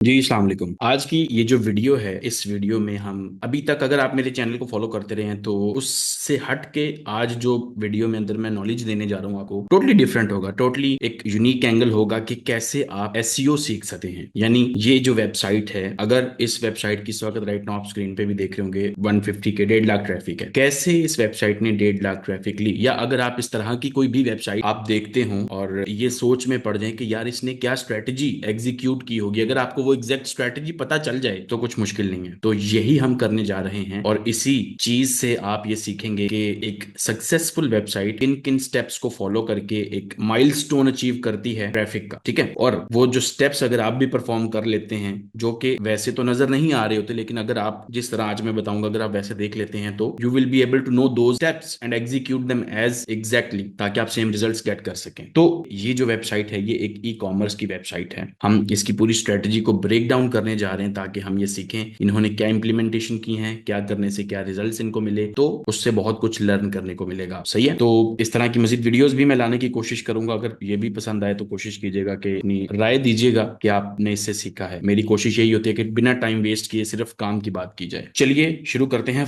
जी अस्सलाम वालेकुम। आज की ये जो वीडियो है, इस वीडियो में हम अभी तक अगर आप मेरे चैनल को फॉलो करते रहे हैं तो उससे हट के आज जो वीडियो में अंदर मैं नॉलेज देने जा रहा हूँ आपको, टोटली डिफरेंट होगा। टोटली एक यूनिक एंगल होगा कि कैसे आप एसईओ सीख सकते हैं। यानी ये जो वेबसाइट है, अगर इस वेबसाइट की इस वक्त राइट नाउ आप स्क्रीन पे भी देख रहे होंगे 150 के 1.5 लाख ट्रैफिक है। कैसे इस वेबसाइट ने 1.5 लाख ट्रैफिक ली, या अगर आप इस तरह की कोई भी वेबसाइट आप देखते हो और ये सोच में पड़ जाए कि यार इसने क्या स्ट्रेटेजी एग्जीक्यूट की होगी, अगर आपको वो एग्जैक्ट स्ट्रेटेजी पता चल जाए तो कुछ मुश्किल नहीं है। तो यही हम करने जा रहे हैं और इसी चीज से आप ये सीखेंगे कि एक सक्सेसफुल वेबसाइट किन किन स्टेप्स को फॉलो करके एक माइलस्टोन अचीव करती है ट्रैफिक का। ठीक है, और वो जो स्टेप्स अगर आप भी परफॉर्म कर लेते हैं, जो कि वैसे तो नजर नहीं आ रहे होते, लेकिन अगर आप जिस तरह आज मैं बताऊंगा अगर आप वैसे देख लेते हैं तो you will be able to know those steps and execute them as exactly, ताकि आप सेम रिजल्ट्स गेट कर सकें। तो ये जो वेबसाइट है, ये एक ई कॉमर्स की वेबसाइट है। हम इसकी पूरी स्ट्रेटजी को ब्रेक डाउन करने जा रहे हैं ताकि हम ये सीखें इन्होंने क्या इंप्लीमेंटेशन की है, क्या करने से क्या रिजल्ट्स इनको मिले, तो उससे बहुत कुछ लर्न करने को मिलेगा। सही है, तो इस तरह की मजीद वीडियोस भी मैं लाने की कोशिश करूंगा। अगर ये भी पसंद आए तो कोशिश कीजिएगा कि अपनी राय दीजिएगा कि आपने इससे सीखा है। मेरी कोशिश यही होती है कि बिना टाइम वेस्ट किए सिर्फ काम की बात की जाए। चलिए शुरू करते हैं।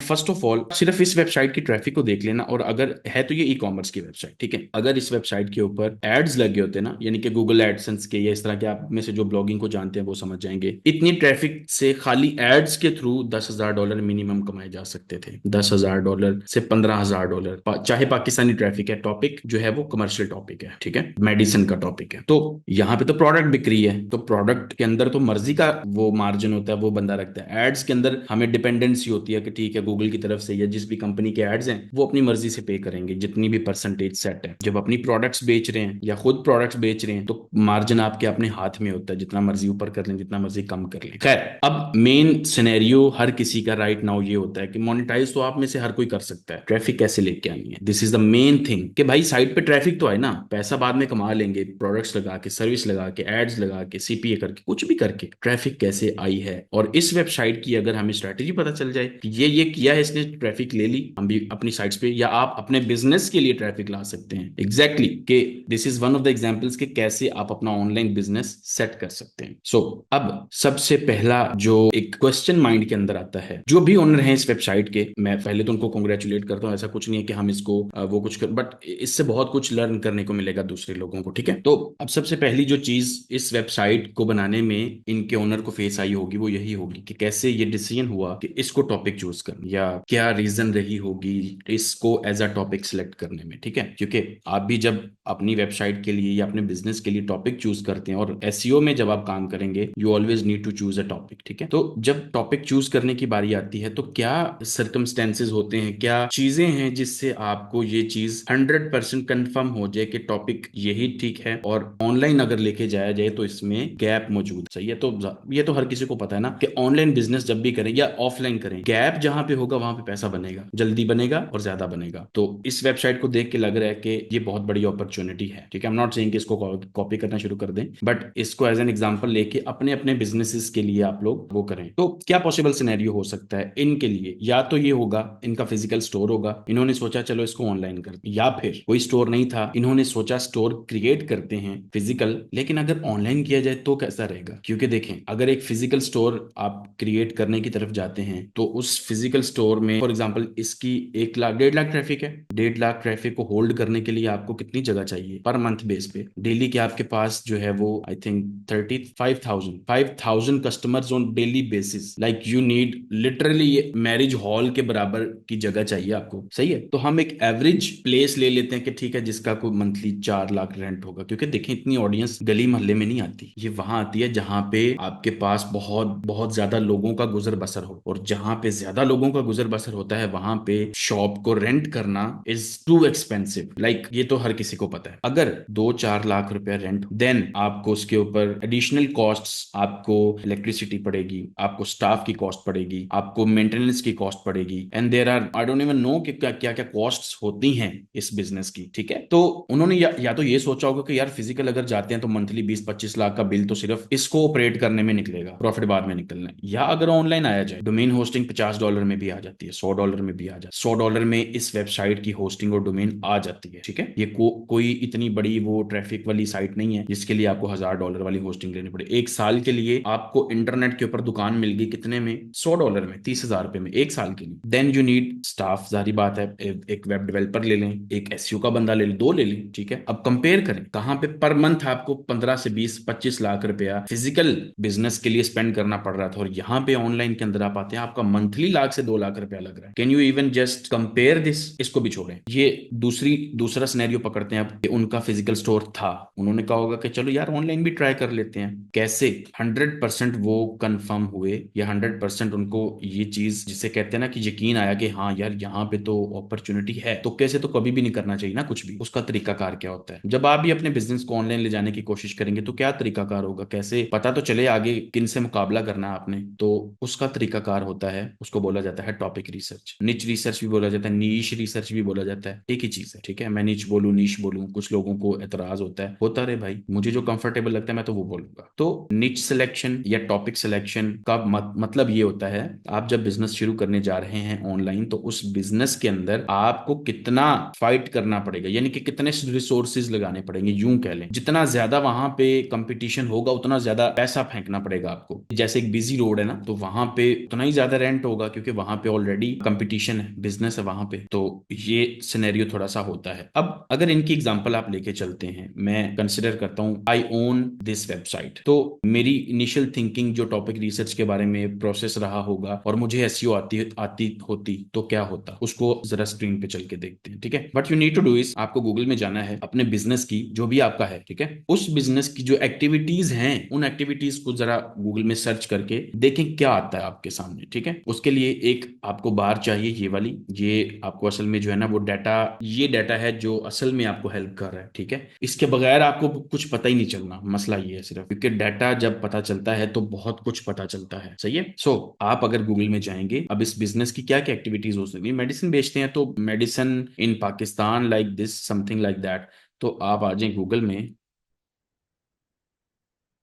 फर्स्ट ऑफ ऑल सिर्फ इस वेबसाइट की ट्रैफिक को देख लेना, और अगर है तो ये ई कॉमर्स की वेबसाइट। ठीक है, अगर इस वेबसाइट के ऊपर एड्स लगे होते ना, यानी कि गूगल एडसेंस के या इस तरह के, आप में से जो ब्लॉगिंग को जानते हैं वो समझ जाएंगे, इतनी ट्रैफिक से खाली एड्स के थ्रू $10,000 मिनिमम कमाए जा सकते थे। $10,000 से $15,000, चाहे पाकिस्तानी ट्रैफिक है। टॉपिक जो है वो कमर्शियल टॉपिक है, ठीक है, मेडिसिन का टॉपिक है। तो यहाँ पे तो प्रोडक्ट बिक रही है, तो प्रोडक्ट के अंदर तो मर्जी का वो मार्जिन होता है, वो बंदा रखता है। एड्स के अंदर हमें डिपेंडेंसी होती है कि ठीक है, गूगल की तरफ से या जिस भी कंपनी के एड्स हैं वो अपनी मर्जी से पे करेंगे जितनी भी परसेंटेज सेट है। जब अपनी प्रोडक्ट्स बेच रहे हैं या खुद प्रोडक्ट्स बेच रहे हैं तो मार्जिन आपके अपने हाथ में होता है, जितना मर्जी ऊपर कर लें, जितना मर्जी कम कर लें। खैर, अब मेन सिनेरियो हर किसी का राइट नाउ ये होता है कि मोनेटाइज तो आप में से हर कोई कर सकता है, ट्रैफिक कैसे लेके आनी है। This is the main thing कि भाई साइट पे ट्रैफिक तो आए ना, पैसा बाद में कमा लेंगे, प्रोडक्ट्स लगा के, सर्विस लगा के, एड्स लगा के, सीपीए करके, कुछ भी करके ट्रैफिक कैसे आई है। और इस वेबसाइट की अगर हमें स्ट्रेटेजी पता चल जाए कि ये किया है इसने, ट्रैफिक ले ली, हम भी अपनी साइट्स पे, या आप अपने बिजनेस के लिए ट्रैफिक ला सकते हैं। एग्जैक्टली कि this is one of the examples कि कैसे आप अपना ऑनलाइन बिजनेस सेट कर सकते हैं। सो अब सबसे पहला जो एक क्वेश्चन माइंड के अंदर आता है, जो भी ओनर है इस वेबसाइट के, मैं पहले तो उनको कॉन्ग्रेचुलेट करता हूँ। ऐसा कुछ नहीं है कि हम इसको वो कुछ कर, बट इससे बहुत कुछ लर्न करने को मिलेगा दूसरे लोगों को। ठीक है, तो अब सबसे पहली जो चीज इस वेबसाइट को बनाने में इनके ओनर को फेस आई होगी वो यही होगी कि कैसे ये डिसीजन हुआ कि इसको टॉपिक चूज करना, या क्या रीजन रही होगी इसको एज अ टॉपिक सिलेक्ट करने में। ठीक है, क्योंकि आप भी जब अपनी वेबसाइट के लिए या अपने बिजनेस के लिए टॉपिक चूज करते हैं, और एसईओ में जब आप काम करेंगे, you always need to choose a topic. ठीक है, तो जब टॉपिक चूज करने की बारी आती है तो क्या सर्कमस्टेंसेज होते हैं, क्या चीजें हैं जिससे आपको ये चीज 100% कंफर्म हो जाए कि टॉपिक यही ठीक है, और ऑनलाइन अगर लेके जाया जाए तो इसमें गैप मौजूद। सही है, तो ये तो हर किसी को पता है ना कि ऑनलाइन बिजनेस जब भी करें या ऑफलाइन करें, गैप जहां पे होगा वहां पे पैसा बनेगा, जल्दी बनेगा और ज्यादा बनेगा। तो इस वेबसाइट को देख के लग रहा है कि ये बहुत बड़ी अपॉर्चुनिटी है। ठीक है, आई एम नॉट सेइंग कि इसको कॉपी करना शुरू कर दें, बट इसको एज एन एग्जांपल लेके अपने अपने बिजनेसेस के लिए आप लोग वो करें। तो क्या पॉसिबल सिनेरियो हो सकता है इनके लिए? या तो ये होगा इनका फिजिकल स्टोर होगा, इन्होंने सोचा चलो इसको ऑनलाइन कर, या फिर कोई स्टोर नहीं था, इन्होंने सोचा स्टोर क्रिएट करते हैं फिजिकल, लेकिन अगर ऑनलाइन किया जाए तो कैसा रहेगा। क्योंकि देखें, अगर एक फिजिकल स्टोर आप क्रिएट करने की तरफ जाते हैं तो उस फिजिकल स्टोर में फॉर एग्जांपल इसकी 1 लाख 1.5 लाख ट्रैफिक है। 1.5 लाख ट्रैफिक को होल्ड करने के लिए आपको कितनी जगह चाहिए पर मंथ बेस पे? डेली के आपके पास जो है वो I think 35,000 customers on daily basis. Like you need literally marriage hall के बराबर की जगह चाहिए आपको। सही है, तो हम एक एवरेज प्लेस ले लेते हैं कि ठीक है, जिसका कोई मंथली 4 लाख रेंट होगा। क्योंकि देखें, इतनी ऑडियंस गली मोहल्ले में नहीं आती, ये वहां आती है जहां पे आपके पास बहुत बहुत ज्यादा लोगों का गुजर बसर हो, और जहां पे ज्यादा लोगों का गुजर बसर होता है वहां पे शॉप को रेंट करना इज टू एक्सपेंसिव। लाइक ये तो हर किसी को पता है। अगर 2-4 लाख रुपया रेंट, देन आपको उसके ऊपर एडिशनल कॉस्ट्स, आपको इलेक्ट्रिसिटी पड़ेगी, आपको स्टाफ की कॉस्ट पड़ेगी, आपको मेंटेनेंस की कॉस्ट पड़ेगी, and there are I don't even know कि क्या क्या क्या कॉस्ट्स होती हैं इस बिजनेस की। ठीक है, तो उन्होंने या तो ये सोचा होगा कि यार फिजिकल अगर जाते हैं तो मंथली 20-25 लाख का बिल तो सिर्फ इसको ऑपरेट करने में निकलेगा, प्रॉफिट बाद में निकलना है। या अगर ऑनलाइन आया जाए, डोमेन होस्टिंग $50 में भी भी आ जाती है, $100 में भी आ जाती है, $100 में इस वेबसाइट की होस्टिंग और डोमेन आ जाती है। ठीक है, ये कोई इतनी बड़ी वो ट्रैफिक वाली साइट नहीं है जिसके लिए आपको $1000 वाली होस्टिंग लेनी पड़े। एक साल के लिए आपको इंटरनेट के ऊपर दुकान मिल गई कितने में, $100 में, 30,000 रुपए में एक साल के लिए। देन यू नीड स्टाफ, जारी बात है, एक वेब डेवलपर ले लें, एक एसईओ का बंदा ले लें, दो ले लें। ठीक है, अब कंपेयर करें कहां पे पर मंथ आपको 15 से 20 25 लाख रुपया फिजिकल बिजनेस के लिए स्पेंड करना पड़ रहा था, और यहाँ पे ऑनलाइन के अंदर आप आते हैं आपका मंथली $1 से 2 लाख लग रहा है। Can you even just compare this? इसको भी छोड़ें, ये दूसरा सिनेरियो पकड़ते हैं अब कि उनका फिजिकल स्टोर था, उन्होंने कहा होगा कि चलो यार ऑनलाइन भी ट्राई कर लेते हैं। कैसे 100% वो कंफर्म हुए, या 100% उनको ये चीज जिसे कहते हैं ना कि यकीन आया कि हाँ यार यहाँ पे तो अपॉर्चुनिटी है, तो कैसे तो कभी भी नहीं करना चाहिए ना कुछ भी। उसका तरीकाकार क्या होता है? जब आप भी अपने बिजनेस को ऑनलाइन ले जाने की कोशिश करेंगे तो क्या तरीकाकार होगा, कैसे पता तो चले आगे किन से मुकाबला करना है आपने, तो उसका तरीकाकार होता है, उसको बोला जाता है टॉपिक रिसर्च। निच रिसर्च भी बोला जाता है, नीश रिसर्च भी बोला जाता है, एक ही चीज है। ठीक है, मैं निच बोलूं नीश बोलूं, कुछ लोगों को एतराज होता रहे भाई, मुझे जो कंफर्टेबल लगता है मैं तो वो बोलूंगा। तो निच सिलेक्शन या टॉपिक सिलेक्शन का मतलब ये होता है, आप जब बिजनेस शुरू करने जा रहे हैं ऑनलाइन, तो उस बिजनेस के अंदर आपको कितना फाइट करना पड़ेगा, यानी कि कितने रिसोर्सेज लगाने पड़ेंगे, यूं कह लें जितना ज्यादा वहां पे कंपटीशन होगा उतना ज्यादा पैसा फेंकना पड़ेगा आपको। जैसे एक बिजी रोड है ना, तो वहां पे उतना ही ज्यादा रेंट होगा क्योंकि वहां पे ऑलरेडी कंपटीशन है, बिजनेस है वहां पे। तो ये सिनेरियो थोड़ा सा होता है। अब अगर इनकी एग्जांपल आप लेके चलते हैं, मैं कंसिडर करता हूं आई ओन दिस वेबसाइट, तो मेरी इनिशियल थिंकिंग जो टॉपिक रिसर्च के बारे में प्रोसेस रहा होगा और मुझे एसईओ आती आती होती तो क्या होता, उसको जरा स्क्रीन पे चल के देखते हैं। ठीक है, what you need to do is, आपको गूगल में जाना है, अपने बिजनेस की जो भी आपका है, ठीक है, उस बिजनेस की जो एक्टिविटीज हैं उन एक्टिविटीज को जरा गूगल में सर्च करके देखें क्या आता है आपके सामने। ठीक है, उसके लिए एक आपको बार चाहिए, ये वाली, ये आपको असल में जो है ना वो डाटा, ये डाटा है जो असल में आपको हेल्प कर रहा है। ठीक है, इसके बगैर आपको कुछ पता ही नहीं चलना, मसला ये है सिर्फ, क्योंकि डाटा जब पता चलता है तो बहुत कुछ पता चलता है। सही है। आप अगर गूगल में जाएंगे, अब इस बिजनेस की क्या क्या एक्टिविटीज हो सकती है, मेडिसिन बेचते हैं तो medicine in Pakistan like this, something like that. तो आप आ जाएं गूगल में,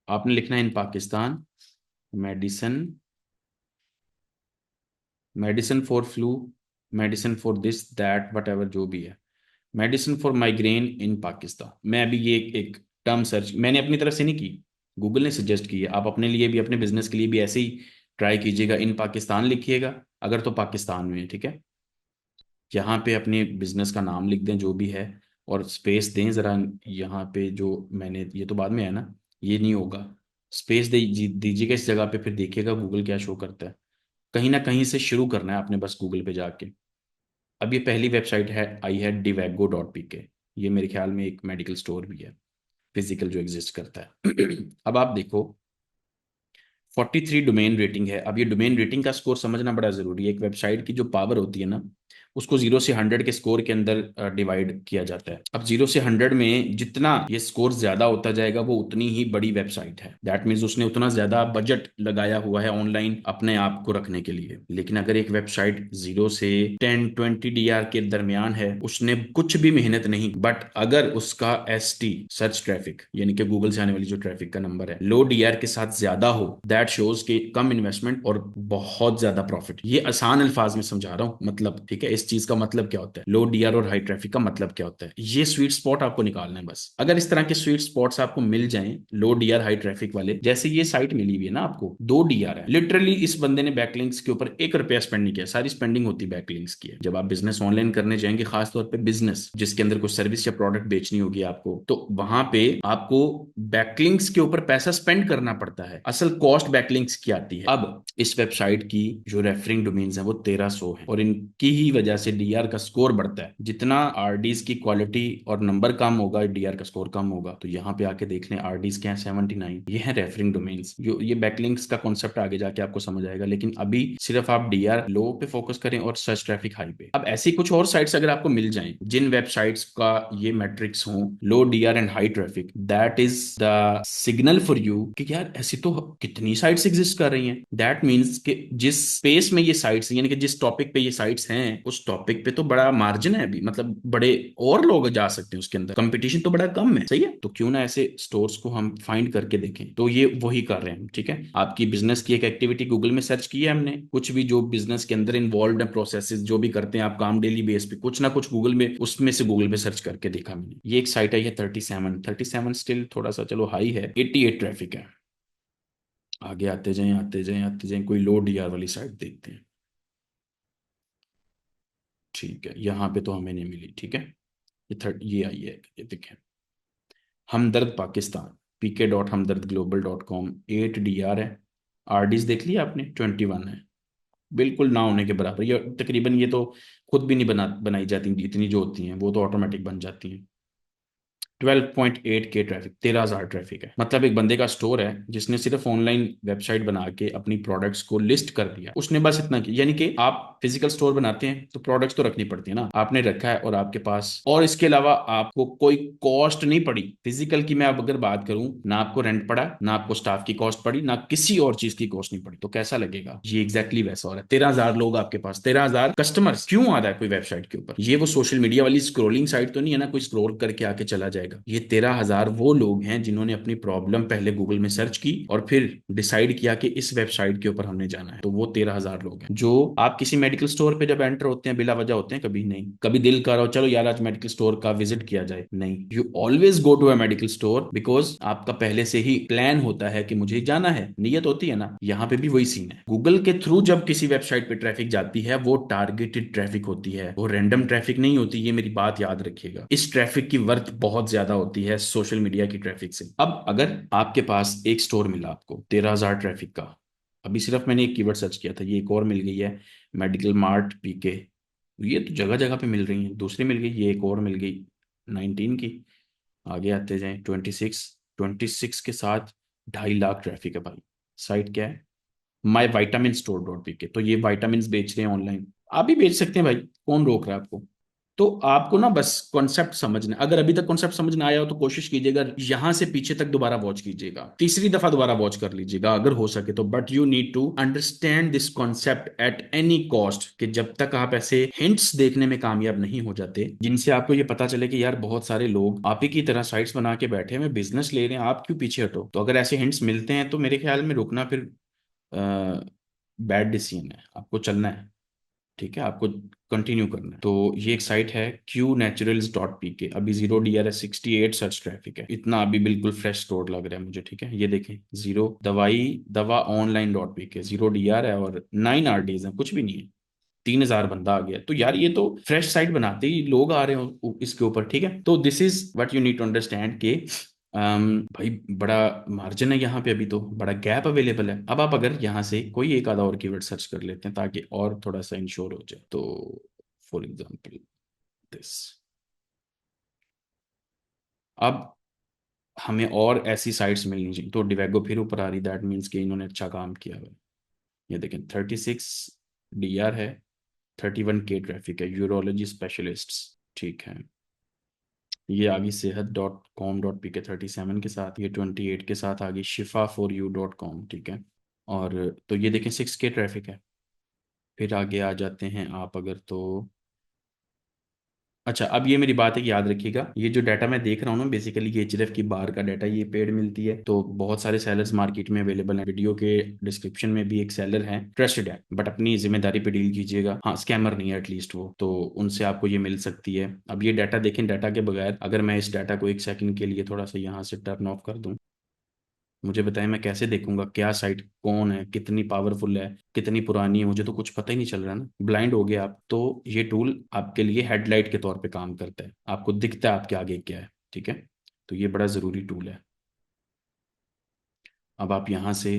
आपने लिखना है in Pakistan medicine, medicine for flu, medicine for this that whatever जो भी है, medicine for migraine in Pakistan. मैं अभी ये एक टर्म सर्च मैंने अपनी तरफ से नहीं की, गूगल ने सजेस्ट की है। आप अपने लिए भी, अपने बिजनेस के लिए भी ऐसे ही ट्राई कीजिएगा, इन पाकिस्तान लिखिएगा अगर तो पाकिस्तान में है। ठीक है, यहाँ पे अपने बिजनेस का नाम लिख दें जो भी है, और स्पेस दें ज़रा। यहाँ पे जो मैंने, ये तो बाद में है ना, ये नहीं होगा, स्पेस दे दीजिएगा इस जगह पे, फिर देखिएगा गूगल क्या शो करता है। कहीं ना कहीं से शुरू करना है आपने बस गूगल पे जाके। अब ये पहली वेबसाइट है, आई है divago.pk, ये मेरे ख्याल में एक मेडिकल स्टोर भी है फिजिकल जो एग्जिस्ट करता है। अब आप देखो 43 डोमेन रेटिंग है। अब ये डोमेन रेटिंग का स्कोर समझना बड़ा जरूरी है। एक वेबसाइट की जो पावर होती है ना, उसको 0 से 100 के स्कोर के अंदर डिवाइड किया जाता है। अब 0 से 100 में जितना ये स्कोर ज्यादा होता जाएगा वो उतनी ही बड़ी वेबसाइट है, दैट मीन्स उसने उतना ज्यादा बजट लगाया हुआ है ऑनलाइन अपने आप को रखने के लिए। लेकिन अगर एक वेबसाइट 0 से 10 20 DR के दरमियान है, उसने कुछ भी मेहनत नहीं, बट अगर उसका ST सर्च ट्रैफिक यानी कि गूगल से आने वाली जो ट्रैफिक का नंबर है लो DR के साथ ज्यादा हो, दैट शोज के कम इन्वेस्टमेंट और बहुत ज्यादा प्रॉफिट। ये आसान अल्फाज में समझा रहा हूं मतलब, ठीक है, इस चीज का मतलब क्या होता है, लो DR और हाई ट्रैफिक का मतलब क्या होता है, ये स्वीट स्पॉट आपको निकालना है बस। अगर इस तरह के स्वीट स्पॉट्स आपको मिल जाएं, लो DR हाई ट्रैफिक वाले, जैसे ये साइट मिली हुई है ना आपको, 2 DR है, लिटरली इस बंदे ने बैकलिंक्स के ऊपर ₹1 स्पेंड नहीं किया, सारी स्पेंडिंग होती बैकलिंक्स की है। जब आप बिजनेस ऑनलाइन करने जाएंगे, खासतौर पर बिजनेस जिसके अंदर कोई सर्विस या प्रोडक्ट बेचनी होगी आपको, तो वहां पे आपको बैकलिंक्स के ऊपर पैसा स्पेंड करना पड़ता है। असल कॉस्ट बैकलिंक्स की आती है। अब इस वेबसाइट की जो रेफरिंग डोमेन्स है वो 1300 है, और इनकी ही वजह से DR का स्कोर बढ़ता है। जितना RDs की क्वालिटी और नंबर कम होगा, DR का स्कोर कम होगा। तो यहाँ पे आके देख लें RDs क्या है, 79। ये है रेफरिंग डोमेन्स। जो ये बैकलिंक्स का कॉन्सेप्ट आगे जाके आपको समझ आएगा, लेकिन अभी सिर्फ आप DR लो पे फोकस करें और सर्च ट्रैफिक हाई पे। अब ऐसी कुछ और साइट्स अगर आपको मिल जाएं जिन वेबसाइट्स का ये मैट्रिक्स हो, लो DR and high traffic, that is the signal for you कि यार ऐसी तो कितनी साइट्स एग्जिस्ट कर रही हैं। दैट मीन्स कि जिस स्पेस में ये साइट्स यानी कि जिस टॉपिक पे ये साइट्स हैं हैं उस टॉपिक पे तो बड़ा मार्जिन है अभी, मतलब बड़े और लोग जा सकते हैं उसके अंदर, कंपटीशन तो बड़ा कम है, सही है। तो क्यों ना ऐसे स्टोर्स को हम फाइंड करके देखें, तो ये वही कर रहे हैं हम, ठीक है। आपकी बिजनेस की एक एक्टिविटी गूगल में सर्च की है हमने, कुछ भी जो बिजनेस के अंदर इन्वॉल्व है, प्रोसेसेस जो भी करते हैं आप काम डेली बेस पे, कुछ ना कुछ गूगल में, उसमें से गूगल पे सर्च करके देखा मैंने। ये एक साइट आई है 37 स्टिल थोड़ा सा चलो हाई है, 88 ट्रैफिक है। आगे आते जाएं आते जाएं आते जाएं, कोई लो डीआर वाली साइट देखते हैं। ठीक है, यहाँ पे तो हमें नहीं मिली, ठीक है। ये आई है, ये देखें, हमदर्द पाकिस्तान, pk.हमदर्दग्लोबल.com, 8 DR है। RDs देख लिया आपने, 21 है। बिल्कुल ना होने के बराबर, ये तकरीबन ये तो खुद भी नहीं बनाई जाती, इतनी जो होती हैं वो तो ऑटोमेटिक बन जाती हैं। 12.8 के ट्रैफिक, 13,000 ट्रैफिक है। मतलब एक बंदे का स्टोर है जिसने सिर्फ ऑनलाइन वेबसाइट बना के अपनी प्रोडक्ट्स को लिस्ट कर दिया, उसने बस इतना किया। यानी कि आप फिजिकल स्टोर बनाते हैं तो प्रोडक्ट्स तो रखनी पड़ती है ना, आपने रखा है और आपके पास, और इसके अलावा आपको कोई कॉस्ट नहीं पड़ी फिजिकल की। मैं अब अगर बात करूं, ना आपको रेंट पड़ा, ना आपको स्टाफ की कॉस्ट पड़ी, ना किसी और चीज की कॉस्ट नहीं पड़ी, तो कैसा लगेगा? ये एग्जैक्टली वैसा हो रहा है। 13,000 लोग आपके पास, 13,000 कस्टमर्स क्यों आ रहा है कोई वेबसाइट के ऊपर? ये वो सोशल मीडिया वाली स्क्रोलिंग साइट तो नहीं है ना, कोई स्क्रोल करके आके चला जाएगा। ये 13,000 वो लोग हैं जिन्होंने अपनी प्रॉब्लम पहले गूगल में सर्च की और फिर डिसाइड किया कि इस वेबसाइट के ऊपर हमने जाना है। तो वो 13,000 लोग हैं। जो आप किसी मेडिकल स्टोर पे जब एंटर होते हैं बिला वजह होते हैं? कभी नहीं। कभी दिल कर रहा हो चलो यार आज मेडिकल स्टोर का विजिट किया जाए? नहीं। You always go to a medical store because आपका पहले से ही प्लान होता है कि मुझे जाना है, नियत होती है ना। यहाँ पे भी वही सीन है। गूगल के थ्रू जब किसी वेबसाइट पे ट्रैफिक जाती है वो टारगेटेड ट्रैफिक होती है, वो रैंडम ट्रैफिक नहीं होती, ये मेरी बात याद रखिएगा। इस ट्रैफिक की वर्थ बहुत ज्यादा होती है सोशल मीडिया की ट्रैफिक से। अब अगर आपके पास एक स्टोर मिला आपको 13,000 ट्रैफिक का, अभी सिर्फ मैंने एक कीवर्ड सर्च किया था, ये एक और मिल गई है, मेडिकल मार्ट पीके, ये तो जगह जगह पे मिल रही है। दूसरी मिल गई, ये एक और मिल गई 19 की। आगे आते जाएं 26 के साथ 2.5 लाख ट्रैफिक है भाई। साइट क्या है? माई वाइटामिन स्टोर डॉट पी के। तो ये वाइटामिन बेच रहे हैं ऑनलाइन, आप भी बेच सकते हैं भाई, कौन रोक रहा है आपको? तो आपको ना बस कॉन्सेप्ट समझना, अगर अभी तक कॉन्सेप्ट समझ ना आया हो तो कोशिश कीजिएगा यहां से पीछे तक दोबारा वॉच कीजिएगा, तीसरी दफा दोबारा वॉच कर लीजिएगा अगर हो सके तो। But you need to understand this concept at any cost, कि जब तक आप ऐसे हिंट्स देखने में कामयाब नहीं हो जाते जिनसे आपको ये पता चले कि यार बहुत सारे लोग आप ही की तरह साइट्स बना के बैठे हैं, बिजनेस ले रहे हैं, आप क्यों पीछे हटो? तो अगर ऐसे हिंट्स मिलते हैं तो मेरे ख्याल में रुकना फिर बैड डिसीजन है, आपको चलना है, ठीक है, आपको कंटिन्यू करना है। तो ये एक साइट है qnaturals.pk, अभी 0 DR है, 68 सर्च ट्रैफिक है, इतना अभी बिल्कुल फ्रेश स्टोर लग रहा है मुझे, ठीक है। ये देखें, जीरो दवाई दवा ऑनलाइन डॉट पी के, 0 DR है और 9 RDs है, कुछ भी नहीं है। 3,000 बंदा आ गया, तो यार ये तो फ्रेश साइट बनाते ही लोग आ रहे हो इसके ऊपर, ठीक है। तो this is what you need to understand के भाई बड़ा मार्जिन है यहाँ पे, अभी तो बड़ा गैप अवेलेबल है। अब आप अगर यहाँ से कोई एक आधा और कीवर्ड सर्च कर लेते हैं ताकि और थोड़ा सा इंश्योर हो जाए, तो फॉर एग्जाम्पल दिस, अब हमें और ऐसी साइट्स मिलनी चाहिए। तो डिवेगो फिर ऊपर आ रही, दैट मीन्स कि इन्होंने अच्छा काम किया है। ये देखें 36 DR है, 31 के ट्रैफिक है, यूरोलॉजी स्पेशलिस्ट, ठीक है। ये आ गई sehat.com.pk 37 के साथ, ये 28 के साथ आ गई shifa4u.com, ठीक है। और तो ये देखें 6 के ट्रैफिक है। फिर आगे आ जाते हैं आप अगर तो, अच्छा अब ये मेरी बात है कि याद रखिएगा, ये जो डाटा मैं देख रहा हूँ ना बेसिकली ये एचएलएफ की बार का डाटा, ये पेड मिलती है। तो बहुत सारे सेलर्स मार्केट में अवेलेबल हैं, वीडियो के डिस्क्रिप्शन में भी एक सेलर है, ट्रस्टेड है, बट अपनी जिम्मेदारी पे डील कीजिएगा, हाँ स्कैमर नहीं है एटलीस्ट वो, तो उनसे आपको ये मिल सकती है। अब ये डाटा देखें, डाटा के बगैर अगर मैं इस डाटा को एक सेकंड के लिए थोड़ा सा यहाँ से टर्न ऑफ कर दूं, मुझे बताएं मैं कैसे देखूंगा क्या साइट कौन है, कितनी पावरफुल है, कितनी पुरानी है? मुझे तो कुछ पता ही नहीं चल रहा ना, ब्लाइंड हो गया आप। तो ये टूल आपके लिए हेडलाइट के तौर पे काम करता है, आपको दिखता है आपके आगे क्या है, ठीक है। तो ये बड़ा ज़रूरी टूल है। अब आप यहाँ से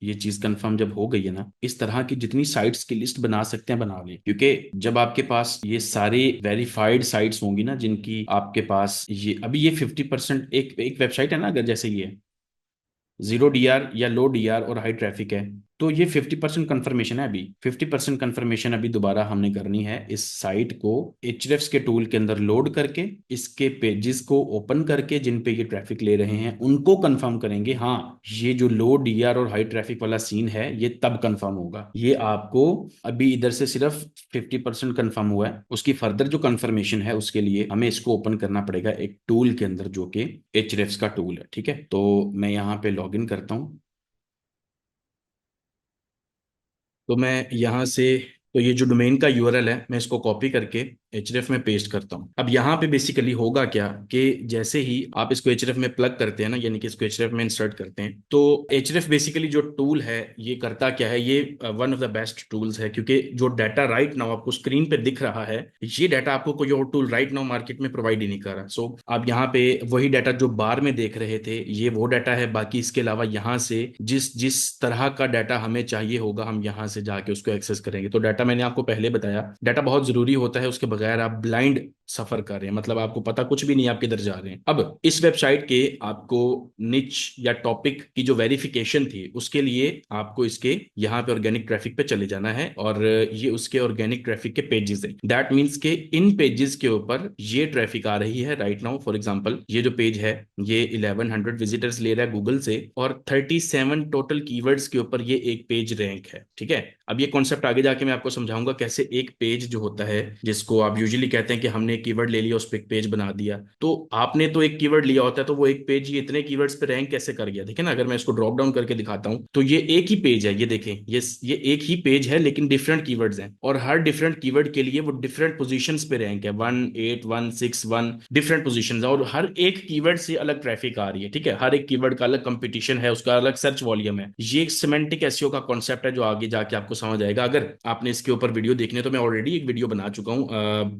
ये चीज़ कंफर्म जब हो गई है ना, इस तरह की जितनी साइट्स की लिस्ट बना सकते हैं बना लें, क्योंकि जब आपके पास ये सारे वेरीफाइड साइट्स होंगी ना जिनकी आपके पास, ये अभी ये 50%, एक एक वेबसाइट है ना अगर जैसे ये 0 DR या लो DR और हाई ट्रैफिक है, तो ये 50% कंफर्मेशन है, अभी 50% कंफर्मेशन अभी दोबारा हमने करनी है। इस साइट को Hrefs के टूल के अंदर लोड करके, इसके पेजेस को ओपन करके, जिन पे ये ट्रैफिक ले रहे हैं उनको कंफर्म करेंगे। हाँ, ये जो लो डीआर और हाई ट्रैफिक वाला सीन है ये तब कंफर्म होगा। ये आपको अभी इधर से सिर्फ 50% कंफर्म हुआ है, उसकी फर्दर जो कंफर्मेशन है उसके लिए हमें इसको ओपन करना पड़ेगा एक टूल के अंदर, जो कि Hrefs का टूल है। ठीक है, तो मैं यहाँ पे लॉग इन करता हूँ। तो मैं यहाँ से, तो ये जो डोमेन का यूआरएल है मैं इसको कॉपी करके Href में पेस्ट करता हूँ। अब यहाँ पे बेसिकली होगा क्या कि जैसे ही आप इसको Href में प्लग करते हैं ना, यानी कि इसको Href में इंसर्ट करते हैं, तो Href बेसिकली जो टूल है ये करता क्या है, ये one of the best tools है, क्योंकि जो डाटा राइट नाउ आपको स्क्रीन पे दिख रहा है, ये डाटा आपको कोई और टूल राइट नाउ मार्केट में प्रोवाइड ही नहीं कर रहा। सो आप यहाँ पे वही डाटा जो बार में देख रहे थे, ये वो डाटा है। बाकी इसके अलावा यहाँ से जिस जिस तरह का डाटा हमें चाहिए होगा, हम यहाँ से जाके उसको एक्सेस करेंगे। तो डाटा मैंने आपको पहले बताया, डाटा बहुत जरूरी होता है, उसके बगैर आप ब्लाइंड सफर कर रहे हैं, मतलब आपको पता कुछ भी नहीं आप किधर जा रहे हैं। अब इस वेबसाइट के आपको निच या टॉपिक की जो वेरिफिकेशन थी, उसके लिए आपको इसके यहाँ पे ऑर्गेनिक ट्रैफिक पे चले जाना है, और ये उसके ऑर्गेनिक ट्रैफिक के पेजेस है। दैट मीन्स के इन पेजेस के ऊपर ये ट्रैफिक आ रही है राइट नाउ। फॉर एग्जाम्पल ये जो पेज है, ये 1100 विजिटर्स ले रहा है गूगल से, और 37 टोटल कीवर्ड्स के ऊपर ये एक पेज रैंक है। ठीक है, अब ये कॉन्सेप्ट आगे जाके मैं आपको समझाऊंगा कैसे एक पेज जो होता है, जिसको आप यूजुअली कहते हैं कि हमने एक कीवर्ड ले लिया उस पर एक पेज बना दिया, तो आपने तो एक कीवर्ड लिया होता है, तो वो एक पेज ये इतने कीवर्ड्स पे रैंक कैसे कर गया। देखिए ना, अगर मैं इसको ड्रॉप डाउन करके दिखाता हूं तो ये एक ही पेज है, ये देखें, ये एक ही पेज है, लेकिन डिफरेंट कीवर्ड्स हैं, और हर डिफरेंट कीवर्ड के लिए वो डिफरेंट पोजीशंस पे रैंक है, 18161 डिफरेंट पोजीशंस है, और हर एक कीवर्ड से अलग ट्रैफिक आ रही है। ठीक है, हर एक कीवर्ड का अलग कंपटीशन है, उसका अलग सर्च वॉल्यूम है। ये एक सिमेंटिक एसईओ का कॉन्सेप्ट है जो आगे जाके आपको समझ आएगा। अगर आपने इसके ऊपर वीडियो देखने तो मैं ऑलरेडी एक वीडियो बना चुका हूँ,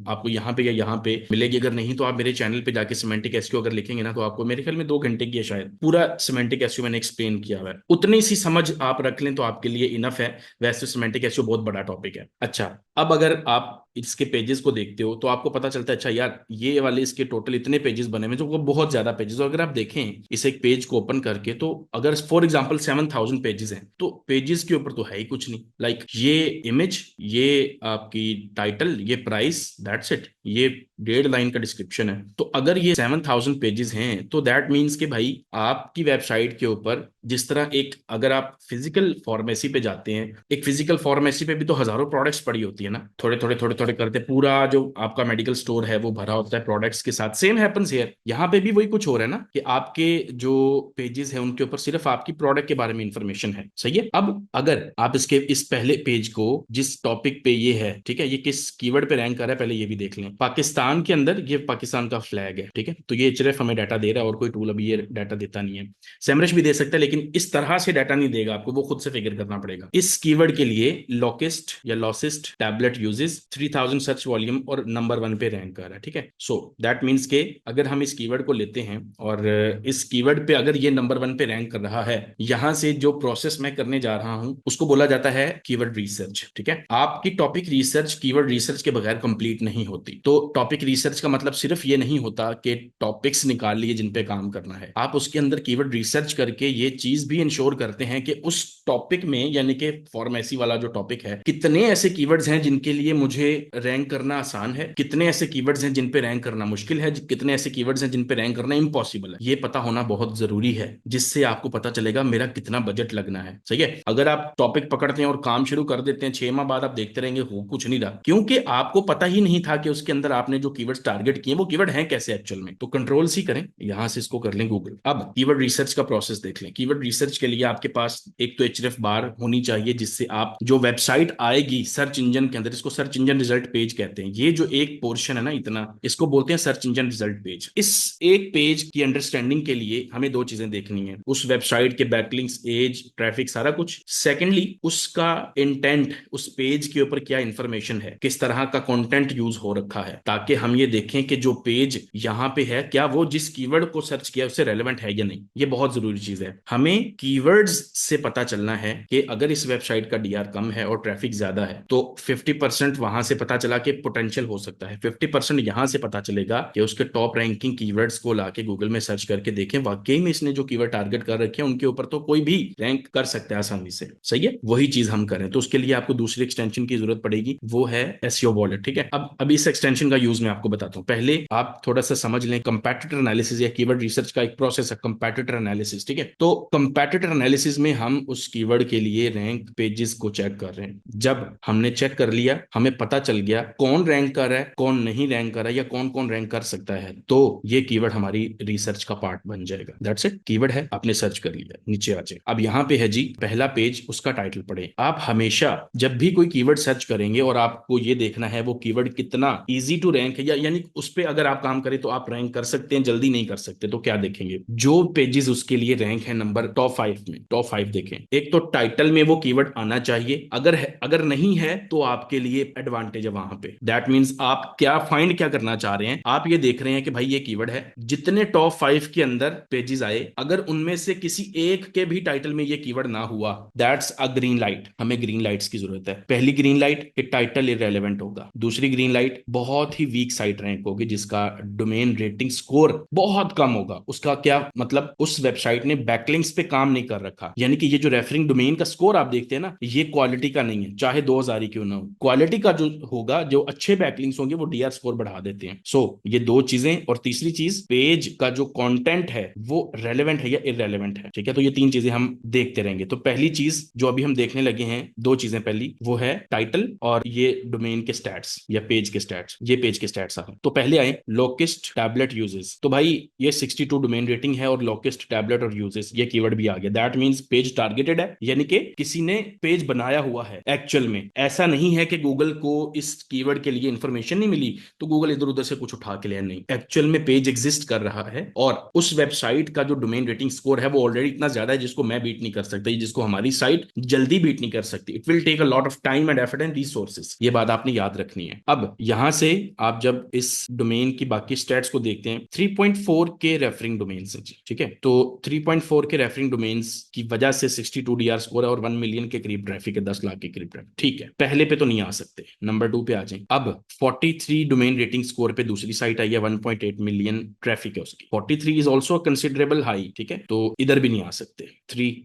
आपको यहाँ पे या यहाँ पे मिलेगी, अगर नहीं तो आप मेरे चैनल पे जाके सिमेंटिक एसईओ अगर लिखेंगे ना, तो आपको मेरे ख्याल में 2 घंटे की है शायद, पूरा सिमेंटिक एसईओ मैंने एक्सप्लेन किया हुआ है। उतनी सी समझ आप रख लें तो आपके लिए इनफ है। वैसे सिमेंटिक एसईओ बहुत बड़ा टॉपिक है। अच्छा, अब अगर आप इसके पेजेस को देखते हो तो आपको पता चलता है, अच्छा यार ये वाले इसके टोटल इतने पेजेस बने हुए, जो वो बहुत ज्यादा पेजेस। अगर आप देखें इस एक पेज को ओपन करके, तो अगर फॉर एग्जांपल 7000 पेजेस हैं, तो पेजेस के ऊपर तो है ही कुछ नहीं। लाइक ये इमेज, ये आपकी टाइटल, ये प्राइस, दैट्स इट, ये 1.5 लाइन का डिस्क्रिप्शन है। तो अगर ये 7000 पेजेस हैं, तो दैट मीन्स कि भाई आपकी वेबसाइट के ऊपर, जिस तरह एक, अगर आप फिजिकल फार्मेसी पे जाते हैं, एक फिजिकल फार्मेसी पे भी तो हजारों प्रोडक्ट्स पड़ी होती है ना, थोड़े थोड़े थोड़े थोड़े करते पूरा जो आपका मेडिकल स्टोर है वो भरा होता है प्रोडक्ट्स के साथ। सेम हैपेंस हियर, यहाँ पे भी वही कुछ हो रहा है ना, कि आपके जो पेजेस है उनके ऊपर सिर्फ आपकी प्रोडक्ट के बारे में इंफॉर्मेशन है। सही है। अब अगर आप इसके इस पहले पेज को, जिस टॉपिक पे ये है, ठीक है, ये किस कीवर्ड पे रैंक कर रहा है पहले ये भी देख लें। पाकिस्तान के अंदर ये पाकिस्तान का फ्लैग है। ठीक है, तो ये Href हमें डाटा दे रहा है, और कोई टूल अभी ये डाटा देता नहीं है। सेमरश भी दे सकता है, लेकिन इस तरह से डाटा नहीं देगा आपको, वो खुद से फिगर करना पड़ेगा। इस कीवर्ड के लिए लॉकिस्ट या लॉसिस्ट टैबलेट यूजेस 3000 सर्च वॉल्यूम और नंबर 1 पे रैंक कर रहा है। ठीक है, सो दैट मीन्स के अगर हम इस कीवर्ड को लेते हैं, और इस कीवर्ड पे अगर ये नंबर 1 पे रैंक कर रहा है, यहां से जो प्रोसेस मैं करने जा रहा हूं उसको बोला जाता है कीवर्ड रिसर्च। ठीक है, आपकी टॉपिक रिसर्च कीवर्ड रिसर्च के बगैर कंप्लीट नहीं होती। तो टॉपिक रिसर्च का मतलब सिर्फ ये नहीं होता कि टॉपिक्स निकाल लिए जिन पे काम करना है, आप उसके अंदर कीवर्ड रिसर्च करके ये चीज भी इंश्योर करते हैं कि उस टॉपिक में, यानी कि फार्मेसी वाला जो टॉपिक है, कितने ऐसे कीवर्ड्स हैं जिनके लिए मुझे रैंक करना आसान है, कितने ऐसे कीवर्ड्स हैं जिन पे रैंक करना मुश्किल है, कितने ऐसे कीवर्ड्स हैं जिन पे रैंक करना इम्पॉसिबल है। ये पता होना बहुत जरूरी है, जिससे आपको पता चलेगा मेरा कितना बजट लगना है। सही है, अगर आप टॉपिक पकड़ते हैं और काम शुरू कर देते हैं, 6 माह बाद आप देखते रहेंगे हो कुछ नहीं रहा, क्योंकि आपको पता ही नहीं था कि उसके अंदर आपने जो कीवर्ड्स टारगेट किए वो कीवर्ड हैं कैसे एक्चुअल में। तो कंट्रोल सी करें, यहां से इसको कर लें गूगल। अब कीवर्ड रिसर्च का प्रोसेस देख लें। कीवर्ड रिसर्च के लिए आपके पास एक तो Href बार होनी चाहिए, जिससे आप जो वेबसाइट आएगी सर्च इंजन के अंदर, इसको सर्च इंजन रिजल्ट पेज कहते हैं। ये जो एक पोर्शन है ना इतना, इसको बोलते हैं सर्च इंजन रिजल्ट पेज। इस एक पेज की अंडरस्टैंडिंग के लिए हमें 2 चीजें देखनी है, उस वेबसाइट के बैकलिंक्स, एज, ट्रैफिक, सारा कुछ। सेकेंडली उसका इंटेंट, उस पेज के ऊपर क्या इंफॉर्मेशन है, किस तरह का कंटेंट यूज हो रखा है, ताकि हम ये देखें कि जो पेज यहाँ पे है क्या वो जिस कीवर्ड को सर्च किया उससे रेलेवेंट है या नहीं। ये बहुत जरूरी चीज है। हमें हमें कीवर्ड्स से पता चलना है कि अगर इस वेबसाइट का डीआर कम है और ट्रैफिक ज्यादा है तो 50% वहां से पता चला कि पोटेंशियल हो सकता है, 50% यहां से पता चलेगा कि उसके टॉप रैंकिंग कीवर्ड्स को लाके गूगल में सर्च करके देखें वाकई में इसने जो कीवर्ड टारगेट कर रखे हैं उनके ऊपर तो कोई भी रैंक कर सकता है आसानी से। सही है, वही चीज हम करें तो उसके लिए आपको दूसरी एक्सटेंशन की जरूरत पड़ेगी, वो है एसईओ वॉलेट। ठीक है, अब इस एक्सटेंशन का यूज मैं आपको बताता हूँ। पहले आप थोड़ा सा समझ लें, कंपैटिटर एनालिसिस या कीवर्ड रिसर्च का एक प्रोसेस है कंपैटिटर एनालिसिस। ठीक है, तो कंपैटिटर एनालिसिस में हम उस कीवर्ड के लिए रैंक पेजेस को चेक कर रहे हैं। जब हमने चेक कर लिया, हमें पता चल गया कौन रैंक कर रहा है, कौन नहीं रैंक कर रहा है, या कौन कौन रैंक कर सकता है, तो ये कीवर्ड हमारी रिसर्च का पार्ट बन जाएगा। दैट्स इट, कीवर्ड है, आपने सर्च कर लिया, नीचे आ जाए। अब यहाँ पे है जी पहला पेज, उसका टाइटल पढ़े। आप हमेशा जब भी कोई कीवर्ड सर्च करेंगे और आपको ये देखना है वो कीवर्ड कितना इजी टू रैंक है, या यानी उस पर अगर आप काम करें तो आप रैंक कर सकते हैं, जल्दी नहीं कर सकते तो क्या देखेंगे, जो पेजेस उसके लिए रैंक है नंबर टॉप 5 में, टॉप 5 देखें। एक तो टाइटल में वो कीवर्ड आना चाहिए, अगर है, अगर नहीं है तो आपके लिए एडवांटेज है वहां पे। दैट मींस आप क्या करना चाह रहे हैं, आप ये देख रहे हैं कि भाई ये कीवर्ड है, जितने टॉप 5 के अंदर पेजेस आए अगर उनमें से किसी एक के भी टाइटल में ये कीवर्ड ना हुआ, दैट्स अ ग्रीन लाइट। हमें ग्रीन लाइट्स की जरूरत है। पहली ग्रीन लाइट कि टाइटल इररेलेवेंट होगा, दूसरी ग्रीन लाइट बहुत ही वीक साइट रैंक होगी जिसका डोमेन रेटिंग स्कोर बहुत कम होगा। उसका क्या मतलब, उस वेबसाइट ने बैकलिंक्स पे काम नहीं कर रखा, यानी कि ये जो रेफरिंग डोमेन का स्कोर आप देखते हैं ना, ये क्वालिटी का नहीं है, चाहे 2000 ही क्यों ना हो। क्वालिटी का जो होगा, जो अच्छे बैकलिंक्स होंगे वो डीआर स्कोर बढ़ा देते हैं। सो ये दो चीजें, और तीसरी चीज पेज का जो कंटेंट है वो रेलेवेंट है या इररेलेवेंट है। ठीक है, तो ये तीन चीजें हम देखते रहेंगे। तो पहली चीज जो अभी हम देखने लगे हैं, दो चीजें, पहली वो है टाइटल और ये डोमेन के स्टैट्स या पेज के स्टैट्स, ये पेज के स्टैट्स आ। तो पहले आए लोकेस्ट टैबलेट यूजेस। तो भाई ये 62 डोमेन रेटिंग है और लोकेस्ट टैबलेट और यूजेस ये कीवर्ड भी आ गया। दैट मींस पेज टारगेटेड है, यानी कि किसी ने पेज बनाया हुआ है एक्चुअल में। ऐसा नहीं है कि गूगल को इस कीवर्ड के लिए इंफॉर्मेशन नहीं मिली तो गूगल इधर उधर से कुछ उठा के ले, नहीं, एक्चुअल में पेज एग्जिस्ट कर रहा है और उस वेबसाइट का जो डोमेन रेटिंग स्कोर है वो ऑलरेडी इतना ज्यादा है जिसको मैं बीट नहीं कर सकता, जिसको हमारी साइट जल्दी बीट नहीं कर सकती। It will take a lot of time and effort and resources, ये बात आपने याद रखनी है। अब यहां से आप जब इस डोमेन की बाकी स्टैट्स को देखते हैं, 3.4 के रेफरिंग डोमेन्स है। ठीक है, तो 3.4 के रेफरिंग डोमेन्स की वजह से 62 डीआर स्कोर है और 1 मिलियन के करीब ट्रैफिक है, 10 लाख के करीब ट्रैफिक। ठीक है, पहले पे तो नहीं आ सकते, नंबर 2 पे आ जाए। अब 43 डोमेन रेटिंग स्कोर पे दूसरी साइट आई है, 1.8 मिलियन ट्रैफिक है उसकी। 43 इज ऑल्सो कंसिडरेबल हाई। ठीक है, तो इधर भी नहीं आ सकते।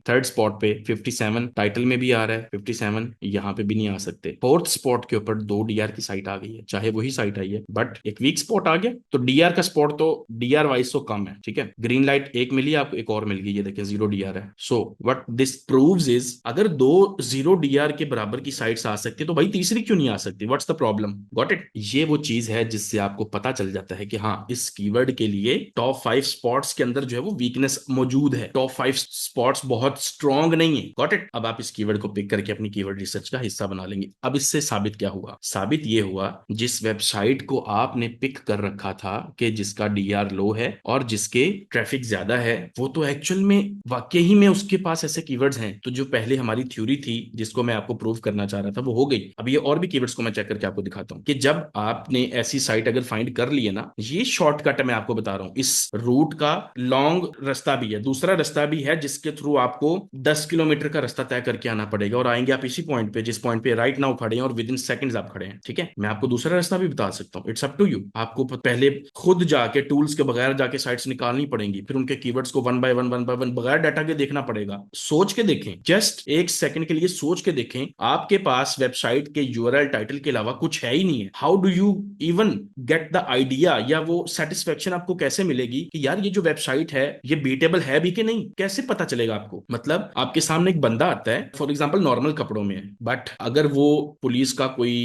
थर्ड स्पॉट पे 57, टाइटल में भी आ रहा है 57, यहाँ पे भी नहीं आ सकते। फोर्थ स्पॉट के ऊपर 2 डीआर की साइट आ गई है, चाहे वही साइट आई है बट एक वीक स्पॉट आ गया, तो डीआर का स्पॉट तो डीआर वाइज तो कम है। ठीक है, ग्रीन लाइट एक मिली, आपको एक और मिल गई, ये देखिए 0 डीआर है। So what this proves is, अगर दो 0 डीआर के बराबर की साइट्स आ सकती है तो भाई तीसरी क्यों नहीं आ सकती, what's the problem, got it. ये वो चीज है जिससे आपको पता चल जाता है कि हाँ इस कीवर्ड के लिए टॉप 5 स्पॉट्स के अंदर जो है वो वीकनेस मौजूद है, टॉप 5 स्पॉट्स बहुत स्ट्रॉन्ग नहीं है, गॉट इट। अब आप इस कीवर्ड को पिक करके अपनी कीवर्ड रिसर्च का हिस्सा बना लेंगे। अब इससे साबित क्या हुआ, साबित ये हुआ जिस वेबसाइट को आपने पिक कर रखा था कि जिसका डीआर लो है और जिसके ट्रैफिक ज्यादा है, वो तो एक्चुअल में वाकई ही में उसके पास ऐसे कीवर्ड्स हैं। तो जो पहले हमारी थ्योरी थी जिसको मैं आपको प्रूव करना चाह रहा था वो हो गई। अब ये और भी कीवर्ड्स को मैं चेक करके आपको दिखाता हूं कि जब आपने ऐसी साइट अगर फाइंड कर ली है ना, ये शॉर्टकट मैं आपको बता रहा हूं, इस रूट का लॉन्ग रास्ता भी है, दूसरा रास्ता भी है जिसके थ्रू आपको 10 किलोमीटर का रास्ता तय करके आना पड़ेगा और आएंगे आप इसी पॉइंट पे जिस पॉइंट पे राइट नाउ खड़े हैं और विद इन सेकंड्स आप खड़े हैं। ठीक है, मैं आपको दूसरा रास्ता भी बता सकता हूँ, इट्स अप टू यू। आपको पहले खुद जाके टूल्स के बगैर जाके साइट्स निकालनी पड़ेंगी, फिर उनके कीवर्ड्स को वन बाय वन बगैर डाटा के देखना पड़ेगा। सोच के देखें, जस्ट एक सेकंड के लिए सोच के देखें, आपके पास वेबसाइट के यूआरएल टाइटल के अलावा कुछ है ही नहीं है। How do you even get the idea, या वो सेटिस्फेक्शन आपको कैसे मिलेगी कि यार ये जो वेबसाइट है ये बीटेबल है भी कि नहीं, कैसे पता चलेगा आपको। मतलब आपके सामने एक बंदा आता है, फॉर एग्जांपल नॉर्मल कपड़ों में है, बट अगर वो पुलिस का कोई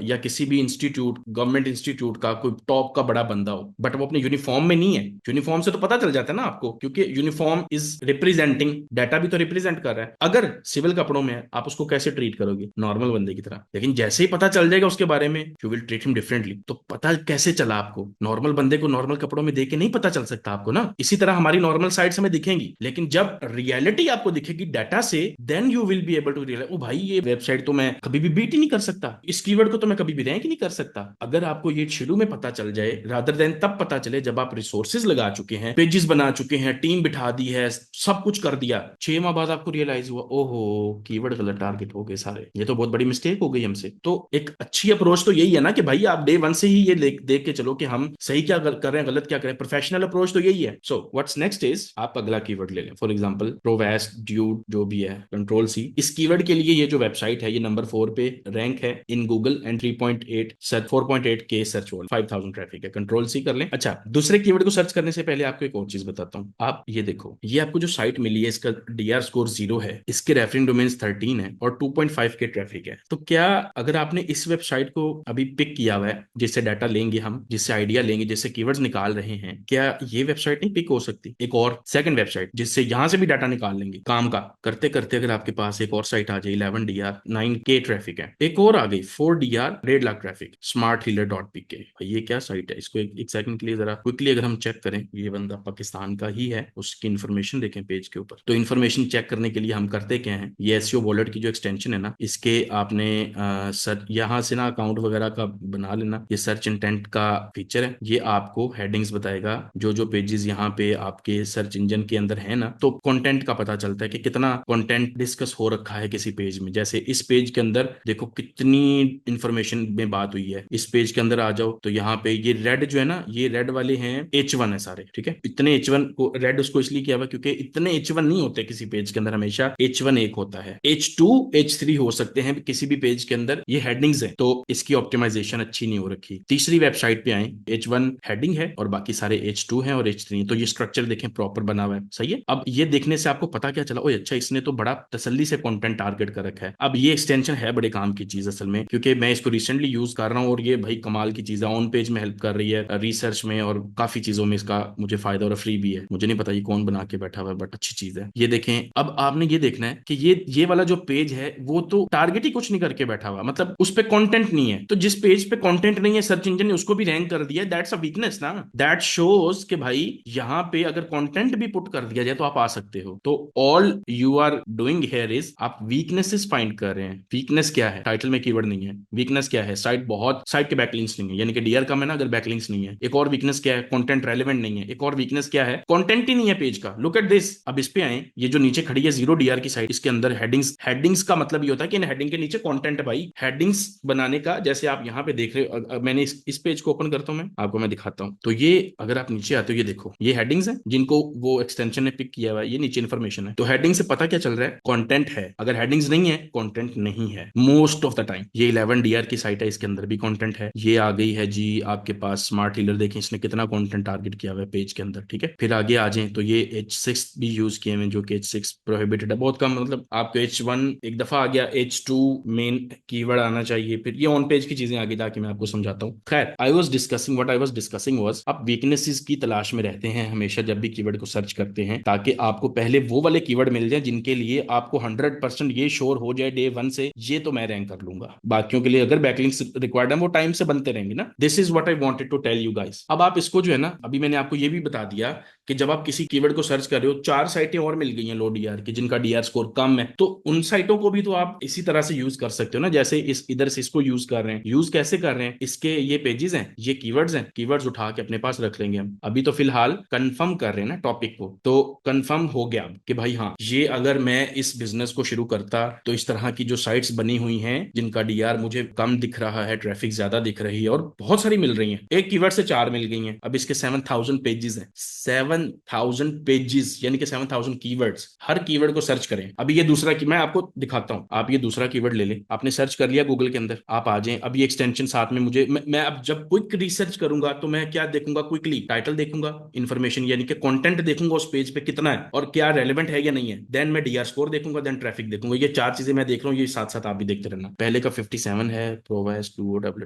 या किसी भी इंस्टीट्यूट, गवर्नमेंट इंस्टीट्यूट का कोई टॉप का बड़ा बंदा हो, बट वो अपने यूनिफॉर्म में नहीं है, यूनिफॉर्म से तो पता चल जाता है ना आपको, क्योंकि यूनिफॉर्म इज रिप्रेजेंटिंग, डाटा भी तो रिप्रेजेंट कर रहा है। अगर सिविल कपड़ों में है, आप उसको कैसे ट्रीट करोगे, नॉर्मल बंदे की तरह। लेकिन जैसे ही पता चल जाएगा उसके बारे में, you will treat him differently. तो पता कैसे चला आपको, नॉर्मल बंदे को नॉर्मल कपड़ों में देख के नहीं पता चल सकता आपको ना। इसी तरह हमारी नॉर्मल साइट्स हमें दिखेंगी, लेकिन जब रियलिटी आपको दिखेगी डाटा से, then you will be able to realise, ओ भाई ये वेबसाइट तो मैं कभी भी बीट ही नहीं कर सकता, इस कीवर्ड को तो मैं कभी भी रैंक ही नहीं कर सकता। अगर आपको ये शुरू में पता चल जाए, रादर देन तब पता चले जब आप रिसोर्सेज लगा चुके हैं, पेजेस बना चुके हैं, टीम बिठा दी है, सब कुछ कर दिया, 6 माह बाद आपको रियलाइज हुआ ओहो कीवर्ड गलत टारगेट हो गए सारे, ये तो बहुत बड़ी मिस्टेक हो गई हमसे। तो एक अच्छी अप्रोच तो यही है ना कि भाई आप डे वन से ही ये देख के चलो कि हम सही क्या कर रहे हैं, गलत क्या कर रहे हैं। प्रोफेशनल अप्रोच तो यही है। सो व्हाट्स नेक्स्ट इज, आप अगला कीवर्ड ले लें, फॉर एग्जांपल प्रोवेस्ट ड्यूड जो भी है, कंट्रोल सी। इस कीवर्ड के लिए ये जो वेबसाइट है ये नंबर 4 पे रैंक है इन गूगल एंड 3.8 सर्च 4.8 के सर्च वॉल्यूम, 5000 ट्रैफिक है। कंट्रोल सी कर लें। अच्छा, दूसरे कीवर्ड को सर्च करने से पहले आपको एक और चीज बताता हूँ। आप ये देखो, ये आपको जो साइट मिली है इसका डीआर स्कोर 0 है, इसके रेफरिंग डोमेन्स 13 है और 2.5 के ट्रैफिक है। तो क्या अगर आपने इस वेबसाइट को अभी पिक किया हुआ है, जिससे डाटा लेंगे हम, जिससे आइडिया लेंगे, जिससे कीवर्ड्स निकाल रहे हैं, क्या ये वेबसाइट नहीं पिक हो सकती? एक और सेकंड वेबसाइट जिससे यहां से भी डाटा निकाल लेंगे काम का करते करते, अगर आपके पास एक और साइट आ जाए 11 डीआर 9 के ट्रैफिक है, एक और आ गई 4 DR 1.5 lakh traffic, smart healer dot P K. ये क्या साइट है? इसको एक सेकंड के लिए जरा क्विकली अगर हम चेक करें, ये बंदा पाकिस्तान का ही है, उसकी इन्फॉर्मेशन देखें पेज के ऊपर। तो इन्फॉर्मेशन चेक करने के लिए हम करते क्या है, ये एसईओ वॉलेट की जो एक्सटेंशन है ना, इसके आपने सर यहाँ से ना अकाउंट वगैरह का बना लेना। ये सर्च इंटेंट का फीचर है, ये आपको हेडिंग्स बताएगा, जो जो पेजेस यहाँ पे आपके सर्च इंजन के अंदर है ना, तो कंटेंट का पता चलता है कि कितना कंटेंट डिस्कस हो रखा है किसी पेज में। जैसे इस पेज के अंदर देखो कितनी इंफॉर्मेशन में बात हुई है। इस पेज के अंदर आ जाओ तो यहाँ पे ये रेड जो है ना, ये रेड वाले हैं H1 है सारे, ठीक है। इतने H1 को रेड उसको इसलिए किया हुआ क्योंकि इतने H1 नहीं होते किसी पेज के अंदर, हमेशा H1 एक होता है, H2 H3 हो सकते हैं किसी भी पेज के अंदर। ये हेडिंग्स है तो इसकी ऑप्टिमाइजेशन अच्छी नहीं हो रखी। तीसरी वेबसाइट पे आए, H1 हेडिंग है और बाकी सारे H2 हैं और H3। तो ये स्ट्रक्चर देखें प्रॉपर बना हुआ है, सही है। अब ये देखने से आपको पता क्या चला, ओए अच्छा इसने तो बड़ा तसल्ली से कंटेंट टारगेट कर रखा है। अब ये एक्सटेंशन है बड़े काम की चीज असल में, क्योंकि मैं इसको रिसेंटली यूज कर रहा हूँ और ये भाई कमाल की चीज है, ऑन पेज में हेल्प कर रही है, रिसर्च में और काफी चीजों में इसका मुझे फायदा, और फ्री भी है। मुझे नहीं पता ये कौन बना के बैठा हुआ है, बट अच्छी चीज है। ये देखें, अब आपने ये देखना है कि ये वाला जो पेज है वो तो टारगेट ही कुछ नहीं करके बैठा हुआ, मतलब उस पे कंटेंट नहीं है। तो जिस पेज पे कंटेंट नहीं है सर्च इंजन ने उसको भी रैंक कर दिया, दैट्स अ वीकनेस ना। दैट शोज कि भाई यहाँ पे अगर कंटेंट भी पुट कर दिया जाए तो आप आ सकते हो। तो all you are doing here is आप वीकनेसेस फाइंड कर रहे हैं। वीकनेस क्या है? टाइटल में कीवर्ड नहीं है। वीकनेस क्या है? साइट के बैकलिंक्स नहीं है, यानी कि डीआर कम है ना अगर बैकलिंक्स नहीं है। एक और वीकनेस क्या है? कंटेंट रेलेवेंट नहीं है। एक और वीकनेस क्या है? कंटेंट ही नहीं है पेज का। Look at this. अब इस पे आए, ये जो नीचे खड़ी है 0 डीआर की साइट, इसके अंदर हेडिंग्स, हेडिंग्स का मतलब ये होता है कि इन हेडिंग के नीचे कंटेंट है भाई। हेडिंग्स बनाने का, जैसे आप यहाँ पे देख रहे हो, मैंने इस पेज को ओपन करता हूँ, मैं आपको मैं दिखाता हूँ। तो ये अगर आप नीचे आते हो, ये देखो ये हेडिंग्स हैं जिनको वो एक्सटेंशन ने पिक किया हुआ है, ये नीचे इन्फॉर्मेशन है। तो हेडिंग से पता क्या चल रहा है? कंटेंट है। अगर हेडिंग्स नहीं है, कंटेंट नहीं है मोस्ट ऑफ द टाइम। ये 11 डीआर की साइट है, इसके अंदर भी कंटेंट है। ये आ गई है जी आपके पास स्मार्ट हीलर, देखें इसने कितना कंटेंट टारगेट किया हुआ है पेज के अंदर, ठीक है। फिर आगे आ जाए तो ये H6 भी यूज किए हुए, जो कि H6 प्रोहिबिटेड है बहुत कम, मतलब आपको H1 एक दफा आ गया, H2 मेन कीवर्ड आना चाहिए। फिर ये ऑन पेज की चीजें आगे ताकि मैं आपको समझाता हूँ। खैर, I was discussing what I was discussing was, आप वीकनेसेस की तलाश में रहते हैं हमेशा जब भी कीवर्ड को सर्च करते हैं, ताकि आपको पहले वो वाले कीवर्ड मिल जाए जिनके लिए आपको 100% ये श्योर हो जाए डे वन से, ये तो मैं रैंक कर लूंगा। बाकियों के लिए अगर बैकलिंक्स रिक्वायर्ड है वो टाइम से बनते रहेंगे ना। This is what I wanted to tell you guys. अब आप इसको जो है ना, अभी मैंने आपको ये भी बता दिया कि जब आप किसी कीवर्ड को सर्च कर रहे हो, 4 साइटें और मिल गई हैं लो डीआर की जिनका डीआर स्कोर कम है, तो उन साइटों को भी तो आप इसी तरह से यूज कर सकते हो ना, जैसे इस इधर से इसको यूज कर रहे हैं। यूज कैसे कर रहे हैं? इसके ये पेजेस हैं, ये कीवर्ड्स हैं, कीवर्ड्स उठा के अपने पास रख लेंगे हम। अभी तो फिलहाल कंफर्म कर रहे हैं ना टॉपिक को, तो कंफर्म हो गया कि भाई हाँ, ये अगर मैं इस बिजनेस को शुरू करता तो इस तरह की जो साइट्स बनी हुई हैं जिनका डीआर मुझे कम दिख रहा है, ट्रैफिक ज्यादा दिख रही है, और बहुत सारी मिल रही हैं, एक कीवर्ड से 4 मिल गई हैं। अब इसके 7000 पेजेस हैं, 7000 पेजेस, यानी कि 7000 कीवर्ड्स। हर कीवर्ड को सर्च करें। अभी ये दूसरा की मैं आपको दिखाता हूं, आप ये दूसरा कीवर्ड ले लें, आपने सर्च कर लिया गूगल के अंदर, आप आ जाएं। अब ये एक्सटेंशन साथ में मुझे मैं अब जब क्विक रिसर्च करूंगा तो मैं क्या देखूंगा? क्विकली टाइटल देखूंगा, इन्फॉर्मेशन यानी कि कंटेंट देखूंगा उस पेज पे कितना है और क्या रेलेवेंट है या नहीं है। देन मैं डीआर स्कोर देखूंगा, देन ट्रैफिक देखूंगा। ये 4 चीजें मैं देख रहा हूँ, ये साथ साथ आप भी देखते रहना। पहले का 57 है, प्रोवाइस 2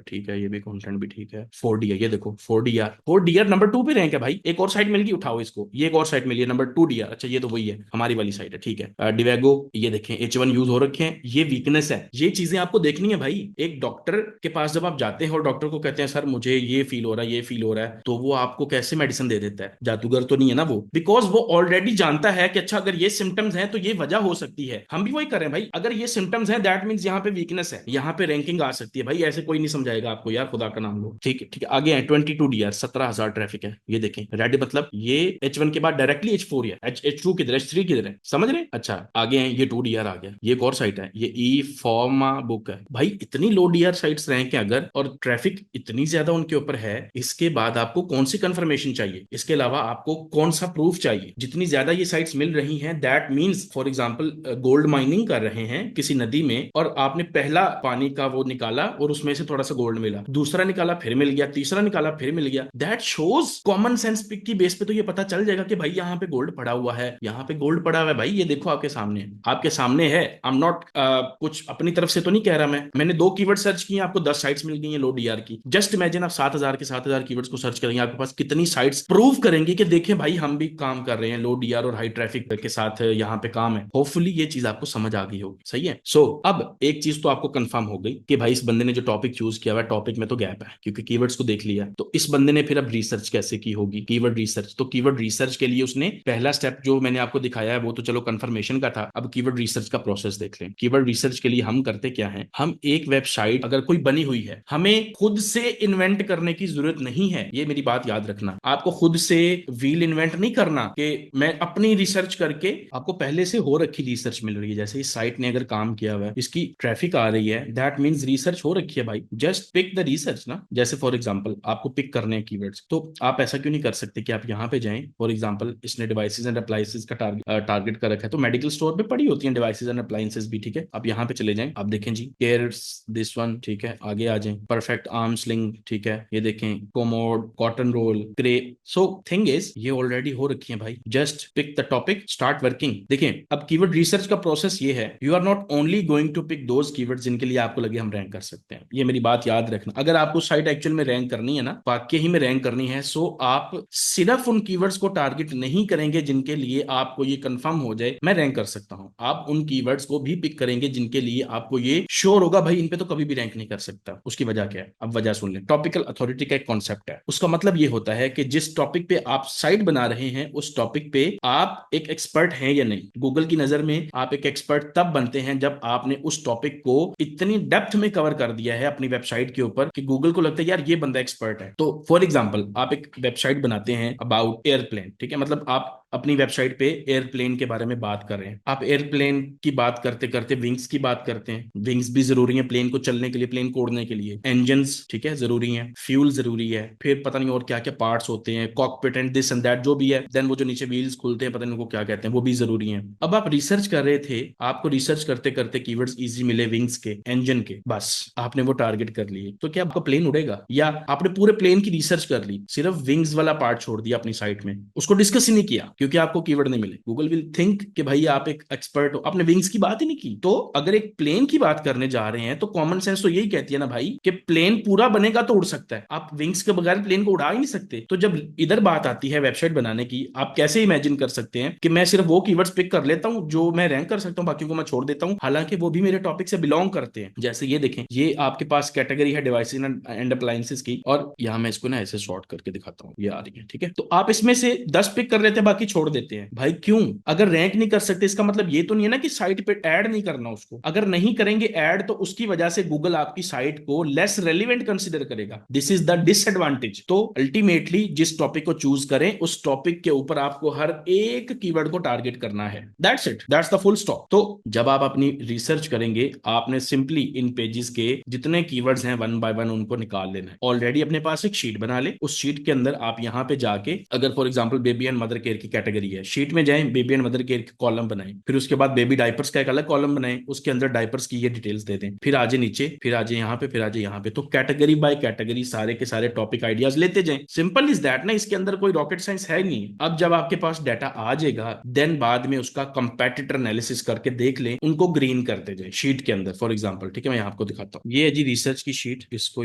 ठीक है, ये भी कंटेंट भी ठीक है। 4D है, ये देखो 4DR नंबर 2 पे रैंक है भाई। एक और साइट मिल गई, उठाओ इसको, ये एक और साइट मिली है नंबर 2DR। अच्छा ये तो वही है, हमारी वाली साइट है, ठीक है। डिवेगो, ये देखें H1 यूज हो रखे हैं, ये वीकनेस है। ये चीजें आपको देखनी है भाई। एक डॉक्टर के पास जब आप जाते हैं और डॉक्टर को कहते हैं सर मुझे ये फील हो रहा है, ये फील हो रहा है, तो वो आपको कैसे मेडिसिन दे देता है? जादूगर तो नहीं है ना वो, बिकॉज वो ऑलरेडी जानता है कि अच्छा अगर ये सिम्टम्स हैं तो ये वजह हो सकती है। हम भी वही कर रहे हैं भाई, अगर ये सिम्टम्स हैं दैट मींस यहाँ पे वीकनेस है, यहाँ पे रैंकिंग आ सकती है भाई। ऐसे कोई नहीं समझाएगा आपको यार, खुदा का नाम लो। ठीक है ठीक है, आगे है 22 डीआर, 17000 ट्रैफिक है। ये देखें रेड, मतलब ये H1 के बाद डायरेक्टली H4 है, H2 किधर है, H3 किधर है, समझ रहे हैं? अच्छा आगे हैं, ये 2DR आ गया, ये एक और साइट है, ये ई फॉर्मा बुक है। भाई इतनी लो डीआर साइट्स रैंक है अगर, और ट्रैफिक इतनी ज्यादा उनके ऊपर है, इसके बाद आपको कौन सी कंफर्मेशन चाहिए, इसके अलावा आपको कौन सा प्रूफ चाहिए? जितनी ज्यादा ये साइट्स मिल रही हैं, that means for example gold mining कर रहे हैं किसी नदी में, और आपने पहला पानी का वो निकाला और उसमें से थोड़ा सा गोल्ड मिला, दूसरा निकाला फिर मिल गया, तीसरा निकाला फिर मिल गया, that shows common sense pick की बेस पे तो ये पता चल जाएगा कि भाई यहाँ पे गोल्ड पड़ा हुआ है, यहाँ पे गोल्ड पड़ा हुआ है। भाई ये देखो आपके सामने, आपके सामने है। आई एम नॉट कुछ अपनी तरफ से तो नहीं कह रहा मैंने 2 कीवर्ड सर्च किए, आपको 10 साइट्स मिल गई हैं लो डीआर की। जस्ट इमेजिन आप 7,000 के 7,000 कीवर्ड्स को सर्च करेंगे, आपके पास कितनी साइट्स प्रूव करेंगे कि देखें भाई हम भी काम कर रहे हैं लो डीआर और हाई ट्रैफिक के साथ, यहाँ पे काम है। होपफुली ये चीज आपको समझ आ गई होगी, सही है। अब एक चीज तो आपको कंफर्म हो गई कि भाई इस बंदे ने जो टॉपिक चूज किया हुआ है, टॉपिक में तो गैप है, क्योंकि कीवर्ड्स को देख लिया। तो इस बंदे ने फिर अब रिसर्च कैसे की होगी, कीवर्ड रिसर्च। तो कीवर्ड रिसर्च के लिए उसने पहला स्टेप जो मैंने आपको दिखाया है वो तो चलो कंफर्मेशन का था, अब कीवर्ड रिसर्च का प्रोसेस देख लें। कीवर्ड रिसर्च के लिए हम करते क्या है, हम एक वेबसाइट अगर कोई बनी हुई है, हमें खुद से इन्वेंट करने की जरूरत नहीं है, ये मेरी बात याद रखना। आपको खुद से व्हील इन्वेंट नहीं करना कि मैं अपनी रिसर्च करके, आपको पहले से हो रखी रिसर्च मिल रही है। जैसे इस साइट ने अगर काम किया हुआ है, इसकी ट्रैफिक आ रही है, दैट मींस रिसर्च हो रखी है भाई, जस्ट पिक द रिसर्च ना। जैसे फॉर एग्जांपल आपको पिक करने हैं कीवर्ड्स, तो आप ऐसा क्यों नहीं कर सकते कि आप यहाँ पे जाएं, फॉर एग्जांपल इसने डिवाइसेज एंड अप्लायंसेस का टारगेट कर रखा है, तो मेडिकल स्टोर पे पड़ी होती हैं डिवाइसेज एंड अप्लायंसेस भी, ठीक है। आप यहाँ पे चले जाएं, आप देखें जी, केयर्स दिस वन, ठीक है, आगे आ जाएं, परफेक्ट आर्म स्लिंग, ठीक है, ये देखें, कोमोड, कॉटन रोल, क्रे। सो थिंग इज ये ऑलरेडी हो रखी है भाई, just pick the topic, start working. देखें अब कीवर्ड रिसर्च का प्रोसेस ये है, you are not only going to pick those keywords जिनके लिए आपको लगे हम रैंक कर सकते हैं। ये मेरी बात याद रखना, अगर आपको साइट एक्चुअल में रैंक करनी है ना, वाकई ही में रैंक करनी है, सो आप सिर्फ उन कीवर्ड्स को टारगेट नहीं करेंगे जिनके लिए आपको ये कंफर्म हो जाए मैं रैंक कर सकता हूं। आप उन कीवर्ड्स को भी पिक करेंगे जिनके लिए आपको ये श्योर होगा भाई इन पे तो कभी भी रैंक नहीं कर सकता। उसकी वजह क्या है, अब वजह सुन लें। टॉपिकल अथॉरिटी का एक कॉन्सेप्ट है, उसका मतलब ये होता है कि जिस टॉपिक पे आप साइट बना रहे हैं उस टॉपिक पे आप एक एक्सपर्ट हैं या नहीं। गूगल की नजर में आप एक एक्सपर्ट तब बनते हैं जब आपने उस टॉपिक को इतनी डेप्थ में कवर कर दिया है अपनी वेबसाइट के ऊपर कि गूगल को लगता है यार ये बंदा एक्सपर्ट है। तो फॉर एग्जांपल आप एक वेबसाइट बनाते हैं अबाउट एयरप्लेन, ठीक है, मतलब आप अपनी वेबसाइट पे एयरप्लेन के बारे में बात कर रहे हैं। आप एयरप्लेन की बात करते करते विंग्स की बात करते हैं, विंग्स भी जरूरी है प्लेन को चलने के लिए, प्लेन को उड़ने के लिए। इंजन्स, ठीक है, जरूरी है। फ्यूल जरूरी है, फिर पता नहीं और क्या क्या पार्ट्स होते हैं, cockpit and this and that जो भी है, देन वो जो नीचे व्हील्स खुलते हैं पता नहीं उनको क्या कहते हैं, वो भी जरूरी है। अब आप रिसर्च कर रहे थे, आपको रिसर्च करते करते कीवर्ड्स इजी मिले विंग्स के, इंजन के, बस आपने वो टारगेट कर लिए। तो क्या आपका प्लेन उड़ेगा? या आपने पूरे प्लेन की रिसर्च कर ली, सिर्फ विंग्स वाला पार्ट छोड़ दिया अपनी साइट में, उसको डिस्कस ही नहीं किया क्योंकि आपको कीवर्ड नहीं मिले। गूगल विल थिंक कि भाई आप एक एक्सपर्ट हो, आपने विंग्स की बात ही नहीं की। तो अगर एक प्लेन की बात करने जा रहे हैं तो कॉमन सेंस तो यही कहती है ना भाई कि प्लेन पूरा बनेगा तो उड़ सकता है, आप विंग्स के बगैर प्लेन को उड़ा ही नहीं सकते। तो जब इधर बात आती है वेबसाइट बनाने की, आप कैसे इमेजिन कर सकते हैं कि मैं सिर्फ वो कीवर्ड्स पिक कर लेता हूं जो मैं रैंक कर सकता हूं, बाकी को मैं छोड़ देता हूं, हालांकि वो भी मेरे टॉपिक से बिलोंग करते हैं। जैसे ये देखें, ये आपके पास कैटेगरी है डिवाइसेज एंड अप्लायंसेस की, और यहां मैं इसको ना ऐसे शॉर्ट करके दिखाता हूं, ये आ रही है, ठीक है। तो आप इसमें से 10 पिक कर लेते हैं, बाकी छोड़ देते हैं। भाई क्यों? अगर रैंक नहीं कर सकते इसका मतलब ये तो नहीं है ना कि साइट पे ऐड नहीं करना उसको। अगर नहीं करेंगे ऐड तो उसकी वजह से गूगल आपकी साइट को लेस रेलिवेंट कंसीडर करेगा। This is the disadvantage. तो अल्टीमेटली जिस टॉपिक को चूज करें उस टॉपिक के ऊपर आपको हर एक कीवर्ड को टारगेट करना है, that's it, that's the full stop. तो जब आप अपनी रिसर्च करेंगे आपने सिंपली इन पेजेस के जितने कीवर्ड्स हैं वन बाय वन उनको निकाल लेना है। ऑलरेडी अपने पास एक शीट बना ले, उस शीट के अंदर आप यहां पे जाके, अगर for example baby and mother care की कैटेगरी है, शीट में जाएं, बेबी एंड मदर केयर की कॉलम बनाएं, फिर उसके बाद बेबी डायपर्स का एक अलग कॉलम बनाएं, उसके अंदर डायपर्स की ये डिटेल्स दे दें, फिर आजे नीचे, फिर आजे यहाँ पे, फिर आजे यहाँ पे। तो कैटेगरी बाय कैटेगरी सारे के सारे टॉपिक आइडियाज लेते जाएं। सिंपल इज दैट ना, इसके अंदर कोई रॉकेट साइंस है नहीं। अब जब आपके पास डाटा आ जाएगा देन बाद में उसका कंपेटिटर एनालिसिस करके देख लें, उनको ग्रीन करते जाए शीट के अंदर। फॉर एग्जांपल, ठीक है, मैं यहाँ आपको दिखाता हूँ, ये है जी रिसर्च की शीट, इसको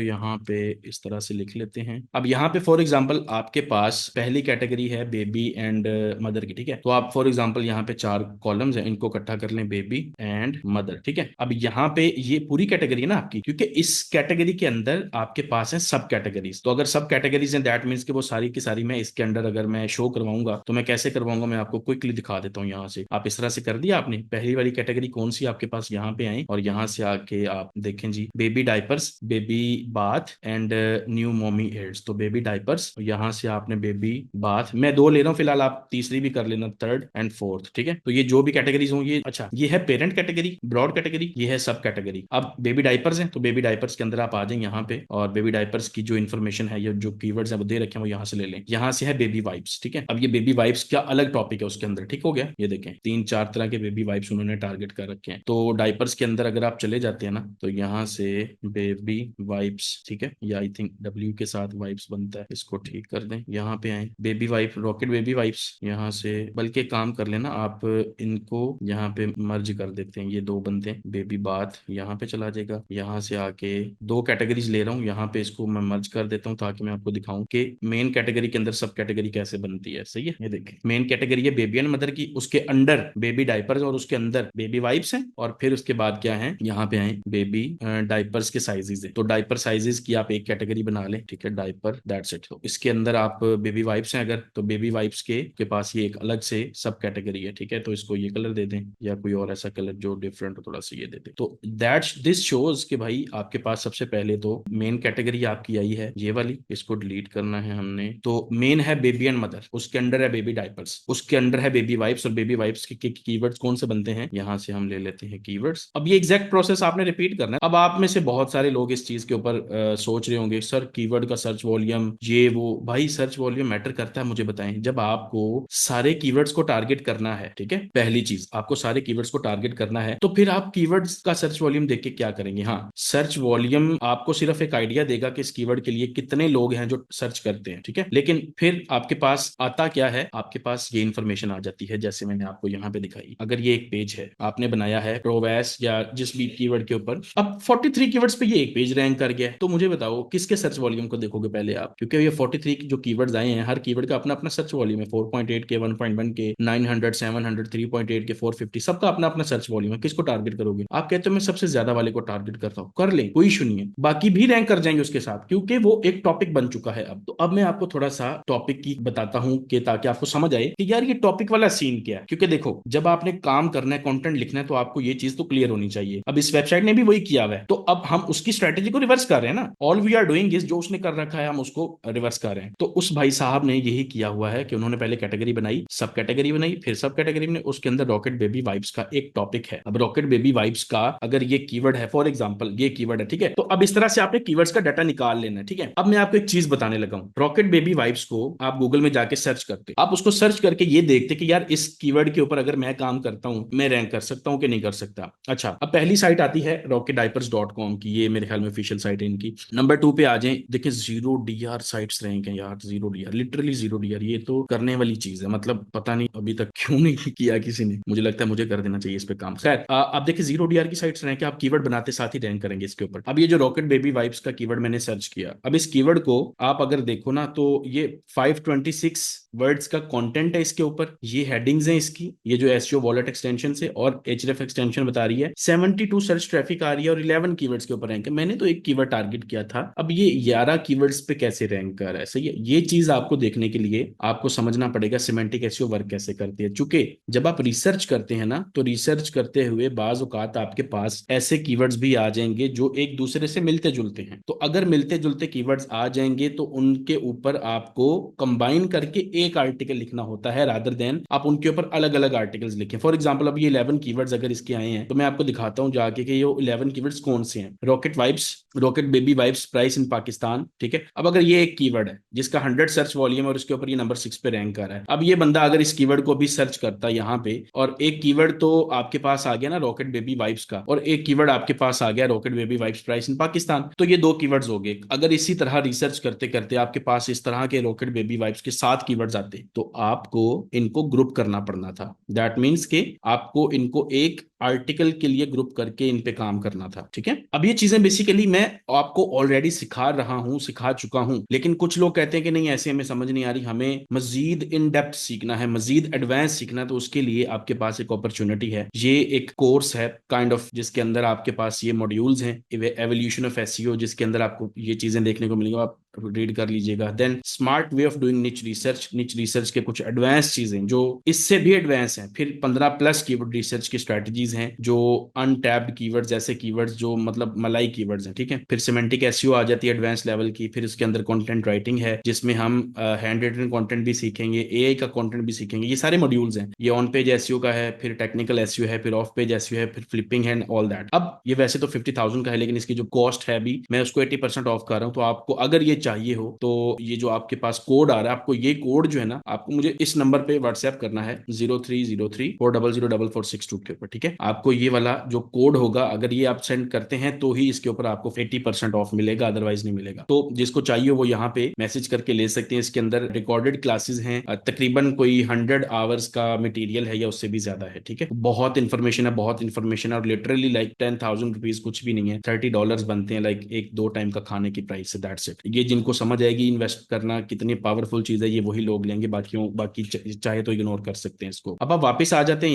यहाँ पे इस तरह से लिख लेते हैं। अब यहाँ पे फॉर एग्जांपल आपके पास पहली कैटेगरी है बेबी एंड मदर की, ठीक है। तो आप फॉर एग्जांपल यहाँ पे 4 कॉलम्स हैं, इनको इकट्ठा कर लें, बेबी एंड मदर, ठीक है। अब यहाँ पे ये पूरी कैटेगरी है ना आपकी, क्योंकि इस कैटेगरी के अंदर आपके पास है सब कैटेगरीज। तो अगर सब कैटेगरीज हैं दैट मीन्स कि वो सारी की सारी मैं इसके अंदर अगर मैं शो करवाऊंगा तो मैं कैसे करवाऊंगा, मैं आपको क्विकली दिखा देता हूँ। यहाँ से आप इस तरह से कर दिया आपने, पहली वाली कैटेगरी कौन सी आपके पास, यहाँ पे आए और यहाँ से आके आप देखें जी, baby diapers, baby bath and new mommy aids. तो बेबी डायपर्स, यहाँ से आपने बेबी बाथ, मैं 2 ले रहा हूँ फिलहाल, आप तीसरी भी कर लेना, थर्ड एंड फोर्थ, ठीक है। तो ये जो भी कैटेगरीज होंगी, अच्छा ये है पेरेंट कैटेगरी, ब्रॉड कैटेगरी, ये है सब कैटेगरी। अब बेबी डाइपर्स हैं, तो बेबी डाइपर्स के अंदर आप आ जाएं यहाँ पे, और बेबी डाइपर्स की जो इन्फॉर्मेशन है, ये जो कीवर्ड्स है वो दे रखे हैं, वो यहाँ से ले लें। यहाँ से है बेबी वाइप्स, ठीक है। अब ये बेबी वाइप्स क्या अलग टॉपिक है उसके अंदर, ठीक हो गया। ये देखें 3-4 तरह के बेबी वाइप्स उन्होंने टारगेट कर रखे हैं। तो डाइपर्स के अंदर अगर आप चले जाते हैं ना, तो यहाँ से बेबी वाइप्स, ठीक है, या आई थिंक डब्ल्यू के साथ वाइप्स बनता है, इसको ठीक कर दें। यहाँ पे आए baby wipe, rocket baby wipes, यहाँ से बल्कि काम कर लेना आप, इनको यहाँ पे मर्ज कर देते हैं, ये दो बनते हैं। बेबी बाथ यहाँ पे चला जाएगा, यहाँ से आके दो कैटेगरीज ले रहा हूँ, यहाँ पे इसको मैं मर्ज कर देता हूँ ताकि मैं आपको दिखाऊं कि मेन कैटेगरी के अंदर सब कैटेगरी कैसे बनती है। सही है, ये देखिए मेन कैटेगरी है बेबी एंड मदर की, उसके अंडर बेबी डाइपर्स और उसके अंदर बेबी वाइप्स हैं, और फिर उसके बाद क्या है, यहाँ पे आए बेबी डाइपर्स के साइजेस है। तो डाइपर साइजेस की आप एक कैटेगरी बना लें, ठीक है, डाइपर, दैट्स इट। तो इसके अंदर आप बेबी वाइप्स हैं अगर, तो बेबी वाइप्स के पास ये एक अलग से सब कैटेगरी है, ठीक है। तो इसको ये कलर दे दें, या कोई और ऐसा कलर जो डिफरेंट हो थोड़ा सा, ये दे दें। तो दैट्स दिस शोज कि भाई आपके पास सबसे पहले तो मेन कैटेगरी आपकी आई है ये वाली, इसको डिलीट करना है हमने। तो मेन है बेबी एंड मदर, उसके अंडर है बेबी डाइपर्स, उसके अंडर है बेबी वाइप्स, और बेबी वाइप्स के कीवर्ड्स कौन से बनते हैं, यहाँ से हम ले लेते हैं कीवर्ड्स। अब ये एग्जैक्ट प्रोसेस आपने रिपीट करना है। अब आप में से बहुत सारे लोग इस चीज के ऊपर सोच रहे होंगे, सर कीवर्ड का सर्च वॉल्यूम ये वो। भाई सर्च वॉल्यूम मैटर करता है, मुझे बताएं। जब आपको सारे कीवर्ड्स को टारगेट करना है, ठीक है, पहली चीज आपको सारे कीवर्ड्स को टारगेट करना है, तो फिर आप कीवर्ड्स का सर्च वॉल्यूम देख के क्या करेंगे। हाँ, सर्च वॉल्यूम आपको सिर्फ एक आइडिया देगा कि इस कीवर्ड के लिए कितने लोग हैं जो सर्च करते हैं, ठीक है। लेकिन फिर आपके पास आता क्या है, आपके पास ये इन्फॉर्मेशन आ जाती है, जैसे मैंने आपको यहाँ पे दिखाई। अगर ये एक पेज है आपने बनाया है प्रोवैस या जिस भी कीवर्ड के ऊपर, अब 43 कीवर्ड्स पे ये एक पेज रैंक कर गया है, तो मुझे बताओ किसके सर्च वॉल्यूम को देखोगे पहले आप, क्योंकि ये 43 जो कीवर्ड्स आए हैं, हर कीवर्ड का अपना अपना सर्च वॉल्यूम है। 4.8 के, 1.1 के, 900, 700, 3.8 के, 450, सबका अपना अपना सर्च वॉल्यूम है। किसको टारगेट करोगे आप? कहते हो मैं सबसे ज्यादा वाले को टारगेट करता हूं, कर ले, कोई इशू नहीं है, बाकी भी रैंक कर जाएंगे उसके साथ, क्योंकि वो एक टॉपिक बन चुका है अब। तो अब मैं आपको थोड़ा सा टॉपिक की बताता हूं कि ताकि आपको समझ आए कि यार ये टॉपिक वाला सीन क्या है। क्योंकि देखो जब आपने काम करना है, कंटेंट लिखना है, तो आपको ये चीज तो क्लियर होनी चाहिए। अब इस वेबसाइट ने भी वही किया हुआ है, तो अब हम उसकी स्ट्रेटेजी को रिवर्स कर रहे हैं ना। All we are doing is, जो उसने कर रखा है हम उसको रिवर्स कर रहे हैं। तो उस भाई साहब ने यही किया हुआ है कि उन्होंने पहले कैटेगरी बनाई, सब कैटेगरी बनाई, फिर सब कैटेगरी में उसके अंदर रॉकेट बेबी वाइब्स का एक टॉपिक है। अब रॉकेट बेबी वाइब्स का अगर ये कीवर्ड है, फॉर एग्जांपल ये कीवर्ड है, ठीक है, तो अब इस तरह से आपने कीवर्ड्स का डाटा निकाल लेना है, ठीक है। अब मैं आपको एक चीज बताने लगा हूं, रॉकेट बेबी वाइब्स को आप गूगल में जाके सर्च करते, आप उसको सर्च करके ये देखते कि यार इस कीवर्ड के ऊपर अगर मैं काम करता हूं, मैं रैंक कर सकता हूं कि नहीं कर सकता। अच्छा, अब पहली साइट आती है rocketdiapers.com की, ये मेरे ख्याल में ऑफिशियल साइट है इनकी। नंबर 2 पे आ जाए, देखिए 0 DR साइट्स रैंक है यार, 0 DR, लिटरली 0 DR। ये तो करने वाली चीज है, मतलब पता नहीं अभी तक क्यों नहीं किया किसी ने, मुझे लगता है मुझे कर देना चाहिए इस पे काम। खैर आप देखिए 0 DR की साइट्स रैंक है, आप कीवर्ड बनाते साथ ही रैंक करेंगे इसके ऊपर। अब ये जो रॉकेट बेबी वाइब्स का कीवर्ड मैंने सर्च किया, अब इस कीवर्ड को आप अगर देखो ना, तो ये 526 वर्ड्स का कंटेंट है इसके ऊपर, ये हेडिंग्स हैं इसकी, ये जो एसईओ वॉलेट एक्सटेंशन से और एचरेफ एक्सटेंशन बता रही है, 72 सर्च ट्रैफिक आ रही है, और 11 कीवर्ड्स के ऊपर रैंक है। मैंने तो एक कीवर्ड टारगेट किया था, अब ये 11 कीवर्ड्स पे कैसे रैंक कर रहा है। सही है, ये चीज आपको देखने के लिए आपको समझना पड़ेगा सिमेंटिक एसईओ वर्क कैसे करती है। चूंकि जब आप रिसर्च करते हैं ना, तो रिसर्च करते हुए बाज औकात आपके पास ऐसे कीवर्ड्स भी आ जाएंगे जो एक दूसरे से मिलते जुलते हैं। तो अगर मिलते जुलते कीवर्ड्स आ जाएंगे, तो उनके ऊपर आपको कंबाइन करके एक आर्टिकल लिखना होता है, रादर देन आप उनके ऊपर अलग अलग आर्टिकल्स लिखें। फॉर एग्जांपल अब ये 11 कीवर्ड्स अगर इसके आए हैं, तो मैं आपको दिखाता हूं जाके कि ये 11 कीवर्ड्स कौन से हैं। Rocket vibes, rocket baby vibes price in Pakistan, ठीक है। अब अगर ये एक कीवर्ड है जिसका 100 सर्च वॉल्यूम और उसके ऊपर ये नंबर 6 पे रैंक कर रहा है, अब ये बंदा अगर इस कीवर्ड को भी सर्च करता है यहाँ पे, और एक कीवर्ड तो आपके पास आ गया ना रॉकेट बेबी वाइब्स का, और एक कीवर्ड आपके पास आ गया rocket baby vibes price in Pakistan, तो ये दो कीवर्ड्स हो गए। अगर इसी तरह रिसर्च करते करते आपके पास इस तरह के रॉकेट बेबी वाइब्स के 7 कीवर्ड्स आते, तो आपको इनको ग्रुप करना पड़ना था। दैट मीन्स के आपको इनको एक आर्टिकल के लिए ग्रुप करके इन पे काम करना था, ठीक है। अब ये चीजें बेसिकली मैं आपको ऑलरेडी सिखा रहा हूं, सिखा चुका हूं, लेकिन कुछ लोग कहते हैं कि नहीं ऐसे हमें समझ नहीं आ रही, हमें मजीद इन डेप्थ सीखना है, मजीद एडवांस सीखना है। तो उसके लिए आपके पास एक अपॉर्चुनिटी है, ये एक कोर्स है काइंड ऑफ, जिसके अंदर आपके पास ये मॉड्यूल्स हैं, एवोल्यूशन ऑफ एसईओ, जिसके अंदर आपको ये चीजें देखने को मिलेंगी। आप रीड कर लीजिएगा। Then smart way of doing niche research, niche research के कुछ एडवांस चीजें जो इससे भी एडवांस हैं। फिर 15+ कीवर्ड रिसर्च की स्ट्रेटजीज हैं, जो अनटैप्ड कीवर्ड्स, ऐसे कीवर्ड्स जो मतलब मलाई कीवर्ड्स हैं, ठीक है। फिर सिमेंटिक एसईओ आ जाती है एडवांस लेवल की। फिर इसके अंदर कंटेंट राइटिंग है, जिसमें हम हैंड रिटन कंटेंट भी सीखेंगे, एआई का कंटेंट भी सीखेंगे। ये सारे मॉड्यूल्स हैं। ये ऑन पेज एसईओ का है, फिर टेक्निकल एसईओ है, फिर ऑफ पेज एसईओ है, फिर फ्लिपिंग है, ऑल दैट। अब ये वैसे तो 50,000 का है, लेकिन इसकी जो कॉस्ट है अभी मैं उसको 80% ऑफ कर रहा हूँ। तो आपको अगर ये चाहिए हो तो ये जो आपके पास कोड आ रहा है, आपको ये कोड जो है ना, आपको मुझे इस नंबर पे व्हाट्सएप करना है 0303 4000462 के ऊपर, ठीक है। आपको ये वाला जो कोड होगा, अगर ये आप सेंड करते हैं तो ही इसके ऊपर आपको 80% ऑफ मिलेगा, अदरवाइज नहीं मिलेगा। तो जिसको चाहिए वो यहाँ पे मैसेज करके ले सकते हैं। इसके अंदर रिकॉर्डेड क्लासेस हैं, तकरीबन कोई 100 आवर्स का मटेरियल है या उससे भी ज्यादा है, ठीक है। बहुत इंफॉर्मेशन है, बहुत इंफॉर्मेशन है, और लिटरली लाइक 10,000 रुपीज कुछ भी नहीं है, $30 बनते हैं, लाइक एक दो टाइम का खाने की प्राइस है, दैट्स इट। ये जिनको समझ आएगी इन्वेस्ट करना कितनी पावरफुल चीज है, ये वही लोग लेंगे, बाकी चाहे तो इग्नोर कर सकते हैं इसको। अब आप वापस आ जाते हैं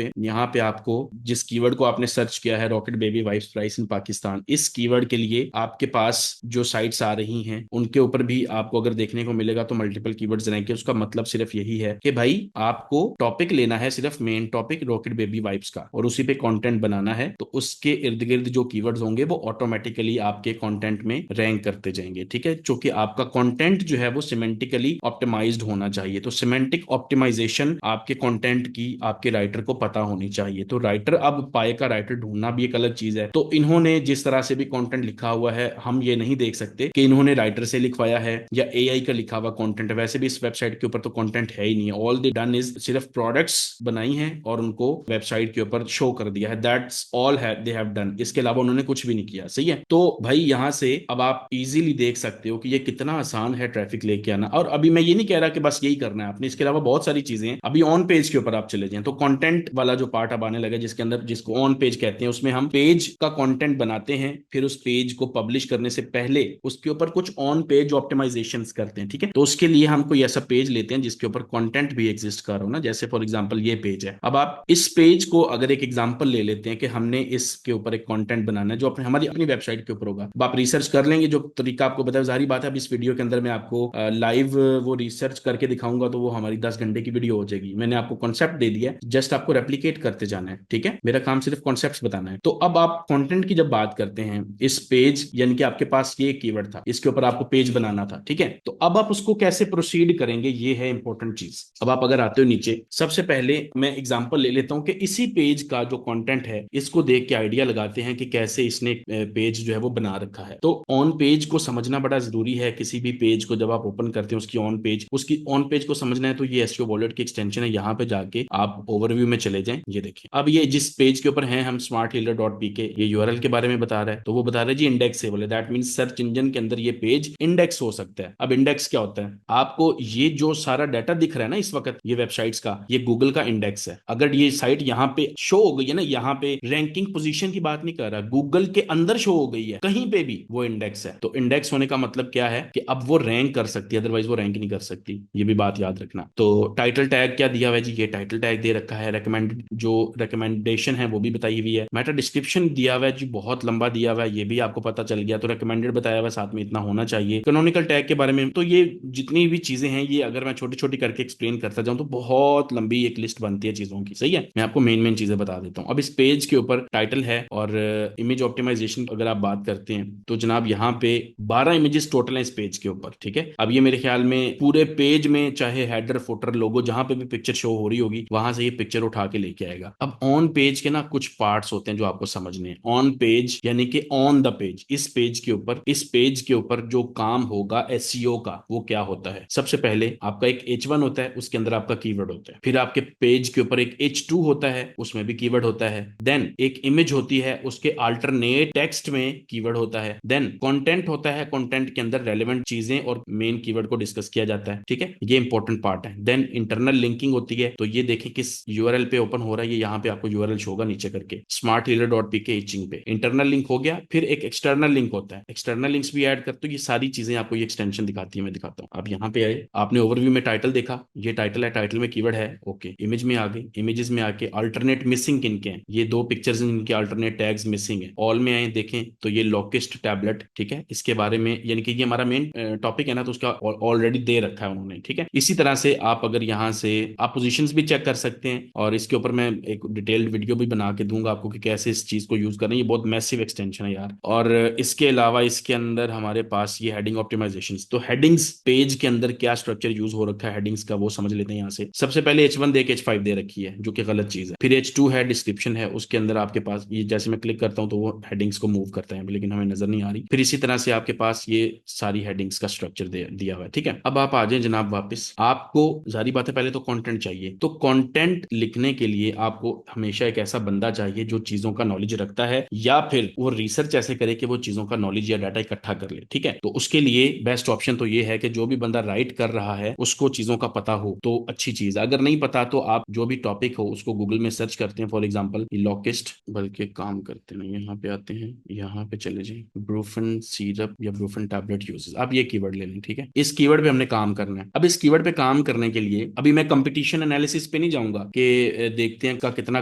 यहाँ पे आपको जिस कीवर्ड को आपने सर्च किया है, rocket baby wipes price in Pakistan, इस कीवर्ड के लिए आपके पास जो साइट्स आ रही हैं उनके ऊपर भी आपको अगर देखने को मिलेगा तो मल्टीपल कीवर्ड्स रहेंगे। उसका मतलब सिर्फ यही है कि भाई आपको टॉपिक लेना है, सिर्फ main topic rocket baby wipes का, और उसी पे कंटेंट बनाना है। तो उसके इर्द गिर्द जो कीवर्ड्स होंगे वो ऑटोमेटिकली आपके कंटेंट में रैंक करते जाएंगे, ठीक है। क्योंकि आपका कंटेंट जो है वो सिमेंटिकली ऑप्टिमाइज्ड होना चाहिए। तो सिमेंटिक ऑप्टिमाइजेशन आपके कंटेंट की आपके राइटर को पता होनी चाहिए। तो राइटर, अब पाए का राइटर ढूंढना भी एक अलग चीज है। तो इन्होंने जिस तरह से भी कंटेंट लिखा हुआ है, हम ये नहीं देख सकते कि इन्होंने राइटर से लिखवाया है या एआई का लिखा हुआ कंटेंट है। वैसे भी इस वेबसाइट के ऊपर तो कंटेंट है ही नहीं है। ऑल दे डन इज सिर्फ प्रोडक्ट्स बनाई हैं और उनको वेबसाइट के ऊपर शो कर दिया है, that's all they have done. इसके अलावा उन्होंने कुछ भी नहीं किया, सही है। तो भाई यहां से अब आप इजीली देख सकते हो कि ये कितना आसान है ट्रैफिक लेके आना। और अभी मैं ये नहीं कह रहा कि बस यही करना है आपने, इसके अलावा बहुत सारी चीजें हैं। अभी ऑन पेज के ऊपर आप चले जाएं तो कंटेंट वाला जो पार्ट अब आने लगा, जिसके अंदर जिसको ऑन पेज कहते हैं, उसमें हम पेज का कंटेंट बनाते हैं, फिर उस पेज को पब्लिश करने से पहले उसके ऊपर कुछ ऑन पेज ऑप्टिमाइजेशन करते हैं, ठीक है। तो उसके लिए हम कोई ऐसा पेज लेते हैं जिसके ऊपर कंटेंट भी एग्जिस्ट कर रहा हो ना, जैसे फॉर एग्जांपल ये पेज है। अब आप इस पेज को अगर एक एग्जांपल ले लेते हैं कि हमने इसके ऊपर एक कंटेंट बनाना है जो अपने हमारी अपनी वेबसाइट के ऊपर होगा। अब आप रिसर्च कर लेंगे, जो तरीका आपको बताया, जाहिर बात है अब इस वीडियो के अंदर मैं आपको लाइव वो रिसर्च करके दिखाऊंगा तो वो हमारी 10 घंटे की वीडियो हो जाएगी। मैंने आपको कॉन्सेप्ट दे दिया, जस्ट आपको रेप्लीकेट करते जाना है, ठीक है। मेरा काम सिर्फ कॉन्सेप्ट बताना है। तो अब आप कंटेंट की जब बात करते हैं, इस पेज यानी कि आपके पास ये कीवर्ड था, इसके ऊपर आपको पेज बनाना था, ठीक है। तो अब आप उसको कैसे प्रोसीड करेंगे, ये है इंपॉर्टेंट चीज। अब आप अगर आते हो नीचे, सबसे पहले मैं एग्जांपल ले लेता हूं कि इसी पेज का जो कंटेंट है इसको देख के आइडिया लगाते हैं कि कैसे इसने पेज जो है वो बना रखा है। तो ऑन पेज को समझना बड़ा जरूरी है। किसी भी पेज को जब आप ओपन करते हैं उसकी ऑन पेज को समझना है तो ये एसईओ वॉलेट की एक्सटेंशन है। यहाँ पे जाके आप ओवरव्यू में चले जाएं, ये देखें। अब ये जिस पेज के ऊपर है हम smarthealer.pk, ये यूआरएल के बारे में बता रहा है। तो वो बता रहा है जी इंडेक्सेबल है, दैट मींस सर्च इंजन के अंदर ये पेज इंडेक्स हो सकता है। अब इंडेक्स क्या होता है, आपको ये जो सारा डाटा दिख रहा है ना इस वक्त ये वेबसाइट्स का, ये गूगल का इंडेक्स है। अगर ये साइट यहाँ पे शो हो गई है ना, यहाँ पे रैंकिंग पोजीशन की बात नहीं कर रहा, गूगल के अंदर शो हो गई है कहीं पे भी, वो इंडेक्स है। तो इंडेक्स होने का मतलब क्या है कि अब वो रैंक कर सकती है, अदरवाइज वो रैंक नहीं कर सकती। ये भी बात याद रखना। तो टाइटल टैग क्या दिया हुआ है जी, ये टाइटल टैग दे रखा है। रिकमेंडेड जो रिकमेंडेशन है वो भी बताई हुई है। मेटा डिस्क्रिप्शन दिया हुआ है जी, बहुत लंबा दिया हुआ है, ये भी आपको पता चल गया। तो रिकमेंडेड बताया हुआ है, साथ में इतना होना चाहिए। कैनोनिकल टैग के बारे में तो ये जितनी भी चीजें हैं, ये अगर मैं छोटी छोटी करके एक्सप्लेन करता जाऊं तो बहुत लंबी एक लिस्ट बनती है चीजों की, सही है। मैं आपको मेन मेन चीजें बता देता हूं। अब इस पेज के ऊपर टाइटल है और इमेज ऑप्टिमाइजेशन अगर आप बात करते हैं तो जनाब यहाँ पे 12 इमेजेस टोटल है इस पेज के ऊपर, ठीक है। अब ये मेरे ख्याल में पूरे पेज में चाहे हेडर फुटर लोगो जहां पे भी पिक्चर शो हो रही होगी वहां से ये पिक्चर उठा के लेके आएगा। अब ऑन पेज के ना कुछ पार्ट्स होते हैं जो आपको समझने हैं। ऑन पेज यानी कि ऑन द पेज, इस पेज के ऊपर जो काम होगा एसईओ का, वो क्या होता है। सबसे पहले आपका एक H1 होता है, उसके अंदर आपका कीवर्ड होता है। फिर आपके पेज के ऊपर एक H2 होता है, उसमें भी कीवर्ड होता है। देन एक इमेज होती है, उसके अल्टरनेट टेक्स्ट में कीवर्ड होता है। देन कंटेंट होता है, कंटेंट के अंदर रेलेवेंट चीजें और मेन कीवर्ड को डिस्कस किया जाता है, ठीक है। ये इंपॉर्टेंट पार्ट है। देन इंटरनल लिंकिंग होती है, तो ये देखें किस यूआरएल पे ओपन हो रहा है, ये यहाँ पे आपको यूआरएल शो होगा नीचे करके smarthealer.pk इचिंग पे इंटरनल लिंक हो गया। फिर एक एक्सटर्नल लिंक होता है, एक्सटर्नल लिंक्स भी ऐड करते हो। ये सारी चीजें आपको ये एक्सटेंशन दिखाती है, मैं दिखाता हूँ। आप यहाँ पे आए, आपने ओवरव्यू में टाइटल देखा, ये टाइटल है, टाइटल में कीवर्ड है, ओके। इमेज में आ गई, इमेजेस में आके अल्टरनेट मिसिंग किनके हैं, ये दो पिक्चर्स इनके अल्टरनेट टैग्स मिसिंग है। ऑल में आए देखें तो ये लोकेस्ट टैबलेट, ठीक है, इसके बारे में यानी कि ये हमारा मेन टॉपिक है ना, तो उसका ऑलरेडी दे रखा है उन्होंने, ठीक है। इसी तरह से आप अगर यहाँ से आप पोजीशंस भी चेक कर सकते हैं, और इसके ऊपर मैं एक डिटेल्ड वीडियो भी बना के दूंगा आपको कि कैसे इस चीज को यूज करना है। ये बहुत मैसिव एक्सटेंशन है यार। और इसके अलावा इसके अंदर हमारे पास ये हेडिंग ऑप्टिमाइजेशन, तो हेडिंग्स पेज के अंदर क्या स्ट्रक्चर यूज हो रखा है हेडिंग्स का, वो समझ लेते हैं यहाँ से। सबसे पहले H1 दे के H5 दे रखी है, जो कि गलत चीज है। फिर H2 है, डिस्क्रिप्शन है, उसके अंदर आपके पास ये जैसे मैं क्लिक करता हूँ तो वो हेडिंग्स को मूव करता है, लेकिन हमें नजर नहीं आ रही। फिर इसी तरह से आपके पास ये सारी हेडिंग्स का स्ट्रक्चर दिया हुआ है, ठीक है। अब आप आ जाए जनाब वापस, आपको जारी बात है पहले तो कंटेंट चाहिए। तो कंटेंट लिखने के लिए आपको हमेशा एक ऐसा बंदा चाहिए जो चीजों का नॉलेज रखता है, या फिर वो रिसर्च ऐसे करे कि वो चीजों का नॉलेज या डाटा इकट्ठा कर ले, ठीक है। तो उसके लिए बेस्ट ऑप्शन तो ये है कि जो भी बंदा राइट कर रहा है उसको चीजों का पता हो तो अच्छी चीज। अगर नहीं पता तो आप जो भी टॉपिक हो उसको गूगल में सर्च करते हैं। फॉर एग्जांपल लॉकिस्ट, बल्कि काम करते हैं यहाँ पे आते हैं, यहाँ पे चले जाए, ब्रूफन सीरप या ब्रूफन टैबलेट यूजेस, आप ये कीवर्ड ले लें, ठीक है। इस कीवर्ड पे हमने काम करना है। अब इस कीवर्ड पे काम करने के लिए अभी मैं कंपटीशन एनालिसिस पे नहीं जाऊंगा कि देखते हैं का कितना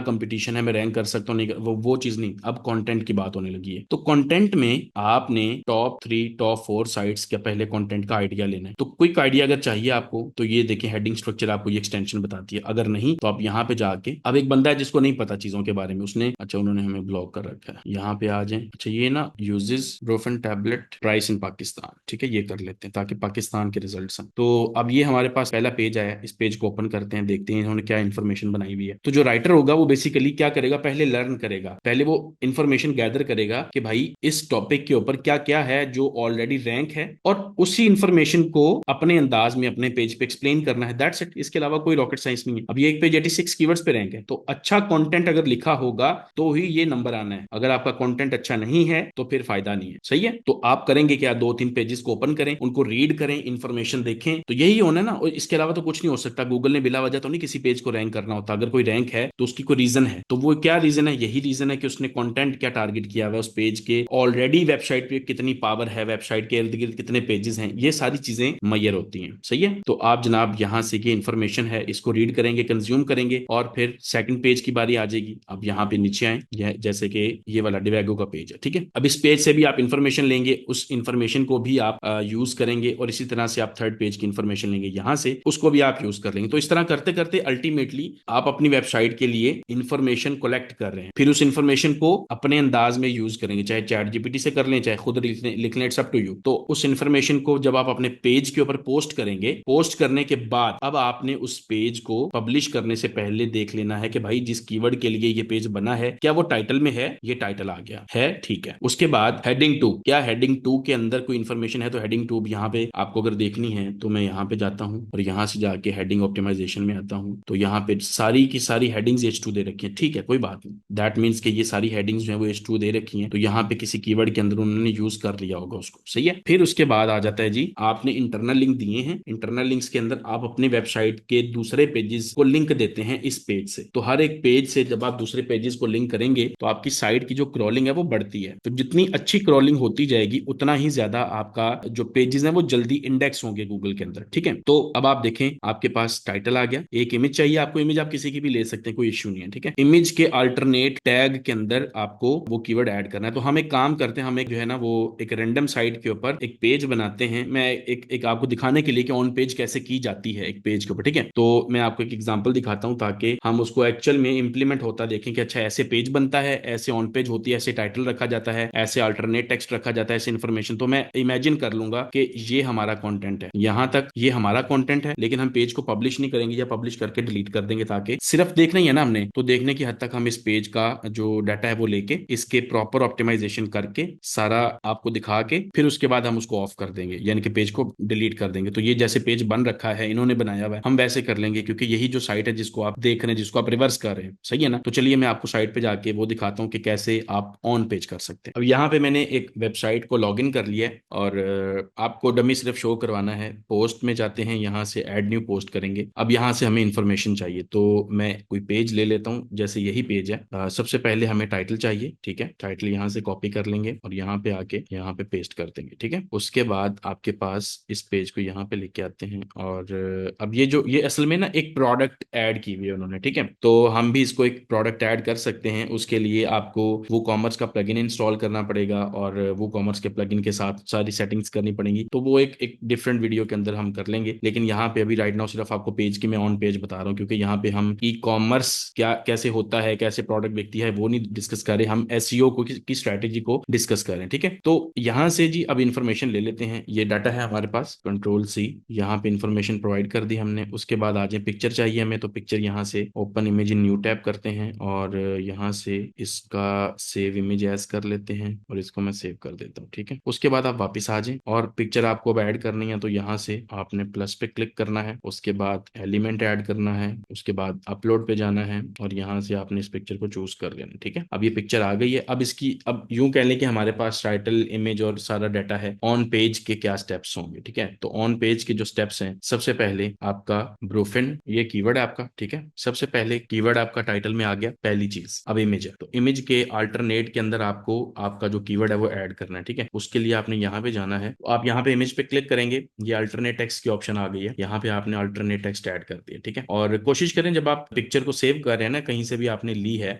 कंपटीशन है, मैं रैंक कर सकता हूँ नहीं वो चीज नहीं। अब कंटेंट की बात होने लगी है, तो कंटेंट में आपने टॉप 3 टॉप 4 साइट्स के पहले कंटेंट का आइडिया लेना है। तो क्विक आइडिया अगर चाहिए आपको तो ये देखिए हेडिंग स्ट्रक्चर आपको ये एक्सटेंशन बताती है। अगर नहीं तो आप यहाँ पे जाके, अब एक बंदा है जिसको नहीं पता चीजों के बारे में, उसने अच्छा उन्होंने हमें ब्लॉक कर रखा है, यहाँ पे आ जाए। अच्छा ये ना uses Brufen tablet price in Pakistan, ठीक है, ये कर लेते हैं ताकि पाकिस्तान के रिजल्ट्स हैं। तो अब ये हमारे पास पहला पेज आया, इस पेज को ओपन करते हैं, देखते हैं इन्होंने क्या इन्फॉर्मेशन बनाई हुई है। तो जो राइटर होगा वो बेसिकली क्या करेगा, पहले लर्न करेगा, पहले वो इन्फॉर्मेशन गैदर करेगा कि भाई इस टॉपिक के ऊपर क्या क्या है जो ऑलरेडी रैंक है, और उसी इन्फॉर्मेशन को अपने अंदाज में अपने पेज पे एक्सप्लेन करना है, दैट्स इट। इसके अलावा कोई रॉकेट साइंस नहीं है। अब ये एक पेज 86 कीवर्ड्स पे रैंक है, तो अच्छा कंटेंट अगर लिखा होगा तो ही ये नंबर आना है। अगर आपका कंटेंट अच्छा नहीं है तो फिर फायदा नहीं है, सही है। तो आप करेंगे क्या, 2-3 पेजेस को ओपन करें, उनको रीड करें, इन्फॉर्मेशन देखें, तो यही होना है ना। और इसके अलावा तो कुछ नहीं हो सकता। गूगल ने बिला वजह तो नहीं किसी पेज को रैंक करना होता। अगर कोई रैंक है तो उसकी कोई रीजन है, तो वो क्या रीजन है, यही रीजन है कि उसने कंटेंट क्या टारगेट किया हुआ है, उस पेज के ऑलरेडी वेबसाइट पे कितनी पावर है, वेबसाइट के इर्द गिर्द कितने पेजेस हैं, ये सारी चीजें मैयर होती हैं, सही है। तो आप जनाब यहाँ से ये इन्फॉर्मेशन है इसको रीड करेंगे, कंज्यूम करेंगे, और फिर सेकंड पेज की बारी आ जाएगी। अब यहाँ पे नीचे आए, यह जैसे कि ये वाला डिवेगो का पेज है, ठीक है। अब इस पेज से भी आप इन्फॉर्मेशन लेंगे, उस इन्फॉर्मेशन को भी आप यूज करेंगे, और इसी तरह से आप थर्ड पेज की इन्फॉर्मेशन लेंगे यहाँ से, उसको भी आप यूज कर लेंगे। तो इस तरह करते करते अल्टीमेटली आप अपनी वेबसाइट के लिए इंफॉर्मेशन कलेक्ट कर रहे हैं, फिर उस इंफॉर्मेशन को अपने अंदाज में यूज करेंगे, चाहे चैट जीपीटी से कर लें, चाहे खुद लिख लें, इट्स अप टू यू। तो उस इंफॉर्मेशन को जब आप अपने पेज के ऊपर पोस्ट करेंगे, पोस्ट करने के बाद अब आपने उस पेज को पब्लिश करने से पहले देख लेना है कि भाई जिस कीवर्ड के लिए ये पेज बना है क्या वो टाइटल में है, ये टाइटल आ गया है, ठीक है। उसके बाद हेडिंग 2, क्या हेडिंग 2 के अंदर कोई इंफॉर्मेशन है, तो हेडिंग 2 यहाँ पे आपको अगर देखनी है तो मैं यहाँ पे जाता हूँ और यहाँ से जाके हेडिंग ऑप्टिमाइजेशन में आता हूँ। तो यहाँ पे सारी की सारी हेडिंग्स H2 दे रखी है, ठीक है, कोई बात नहीं। दैट मीन्स कि ये सारी हेडिंग्स जो है वो H2 दे रखी हैं, तो यहाँ पे किसी कीवर्ड के अंदर उन्होंने यूज कर लिया होगा उसको, सही है। फिर उसके बाद आ जाता है जी, आपने इंटरनल लिंक दिए हैं, इंटरनल लिंक्स के अंदर आप अपने वेबसाइट के दूसरे पेजेस को लिंक देते हैं इस पेज से। तो हर एक पेज से जब आप दूसरे पेजेस को लिंक करेंगे तो आपकी साइट की जो क्रॉलिंग है वो बढ़ती है। तो जितनी अच्छी क्रॉलिंग होती जाएगी उतना ही ज्यादा आपका जो पेजेस है वो जल्दी इंडेक्स होंगे गूगल के अंदर, ठीक है। तो अब आप देखें आपके पास टाइटल आ गया, एक इमेज चाहिए आपको, इमेज आप किसी की भी ले सकते हैं, कोई इश्यू नहीं है, ठीक है। इमेज के अल्टरनेट टैग के अंदर आपको वो कीवर्ड ऐड करना है। तो हम एक काम करते हैं, हम एक जो है ना वो एक रैंडम साइट के ऊपर एक पेज बनाते हैं। मैं एक आपको दिखाने के लिए कि ऑन पेज कैसे की जाती है एक पेज के ऊपर, ठीक है। तो मैं आपको एक एग्जांपल दिखाता हूं ताकि हम उसको एक्चुअल में इंप्लीमेंट होता देखें कि अच्छा ऐसे पेज बनता है, ऐसे ऑन पेज होती है, ऐसे टाइटल रखा जाता है, ऐसे अल्टरनेट टेक्स्ट रखा जाता है, ऐसे इन्फॉर्मेशन। तो मैं इमेजिन कर लूंगा कि ये हमारा कंटेंट है, यहां तक ये हमारा कंटेंट है, लेकिन हम पेज को पब्लिश नहीं करेंगे या पब्लिश करके डिलीट कर देंगे, ताकि सिर्फ देखना ही है ना हमने, तो देखने की हद तक हम इस पेज का जो डाटा है वो लेके इसके प्रॉपर ऑप्टिमाइजेशन करके सारा आपको दिखा के फिर उसके बाद हम उसको ऑफ कर देंगे, यानी कि पेज को डिलीट कर देंगे। तो ये जैसे पेज बन रखा है, इन्होंने बनाया हुआ है, हम वैसे कर लेंगे, क्योंकि यही जो साइट है जिसको आप देख रहे हैं, जिसको आप रिवर्स कर रहे हैं, सही है ना। तो चलिए मैं आपको साइट पे जाके वो दिखाता हूँ कि कैसे आप ऑन पेज कर सकते हैं। अब यहाँ पे मैंने एक वेबसाइट को लॉग इन कर लिया है, और आपको डमी सिर्फ शो करवाना है। पोस्ट में जाते हैं, यहाँ से ऐड न्यू पोस्ट करेंगे। अब यहाँ से हमें इंफॉर्मेशन चाहिए, तो मैं कोई पेज ले लेता हूँ, जैसे यही पेज है। सबसे पहले हमें टाइटल चाहिए, ठीक है। टाइटल यहाँ से कॉपी कर लेंगे और यहाँ पे आके यहाँ पे पेस्ट कर देंगे, ठीक है। उसके बाद आपके पास इस पेज को यहाँ पे लेके आते हैं, और अब ये असल में ना एक प्रोडक्ट ऐड की हुई है उन्होंने, ठीक है। तो हम भी इसको एक प्रोडक्ट ऐड कर सकते हैं। उसके लिए आपको वो कॉमर्स का प्लगइन इंस्टॉल करना पड़ेगा, और वो कॉमर्स के प्लगइन के साथ सारे सारी सेटिंग्स करनी पड़ेंगी, तो वो एक डिफरेंट वीडियो के अंदर हम कर लेंगे। लेकिन यहाँ पे अभी राइट नाउ सिर्फ आपको पेज की मैं ऑन पेज बता रहा हूँ, क्योंकि यहाँ पे हम ई कॉमर्स क्या कैसे होता है, कैसे प्रोडक्ट बिकती है, वो नहीं डिस्कस कर रहे, हम एसईओ को की स्ट्रैटेजी को डिस्कस कर रहे हैं। ठीक है, तो यहाँ से जी अब इन्फॉर्मेशन ले लेते हैं। ये डाटा है हमारे पास, कंट्रोल सी, यहाँ पे इन्फॉर्मेशन प्रोवाइड कर दी हमने। उसके बाद आ जाए पिक्चर चाहिए हमें, तो पिक्चर यहाँ से open image in new tab करते हैं और यहाँ से इसका सेव इमेज एज कर लेते हैं और इसको मैं सेव कर देता हूँ। ठीक है, उसके बाद आप वापस आ जाएं और पिक्चर आपको अब ऐड करनी है, तो यहाँ से आपने प्लस पे क्लिक करना है, उसके बाद एलिमेंट ऐड करना है, उसके बाद अपलोड पे जाना है और यहाँ से आपने इस पिक्चर को चूज कर लेना। ठीक है, अब ये पिक्चर आ गई है। अब इसकी अब यूं कह लें कि हमारे पास टाइटल, इमेज और सारा डाटा है। ऑन पेज के क्या स्टेप्स होंगे? ठीक है, तो ऑन पेज के जो स्टेप्स हैं, सबसे पहले आपका ब्रूफिन, ये कीवर्ड है आपका। ठीक है, सबसे पहले कीवर्ड आपका टाइटल में आ गया, पहली चीज। अब इमेज है, तो इमेज के अल्टरनेट के अंदर आपको आपका जो कीवर्ड है वो ऐड करना है। ठीक है, उसके लिए आपने यहाँ पे जाना है, तो आप यहाँ पे इमेज पे क्लिक करेंगे, ये अल्टरनेट टेक्स्ट की ऑप्शन आ गई है, यहाँ पे आपने अल्टरनेट टेक्स्ट ऐड कर दिया। ठीक है, और कोशिश करें जब आप पिक्चर को सेव कर रहे हैं ना, कहीं से भी आपने ली है,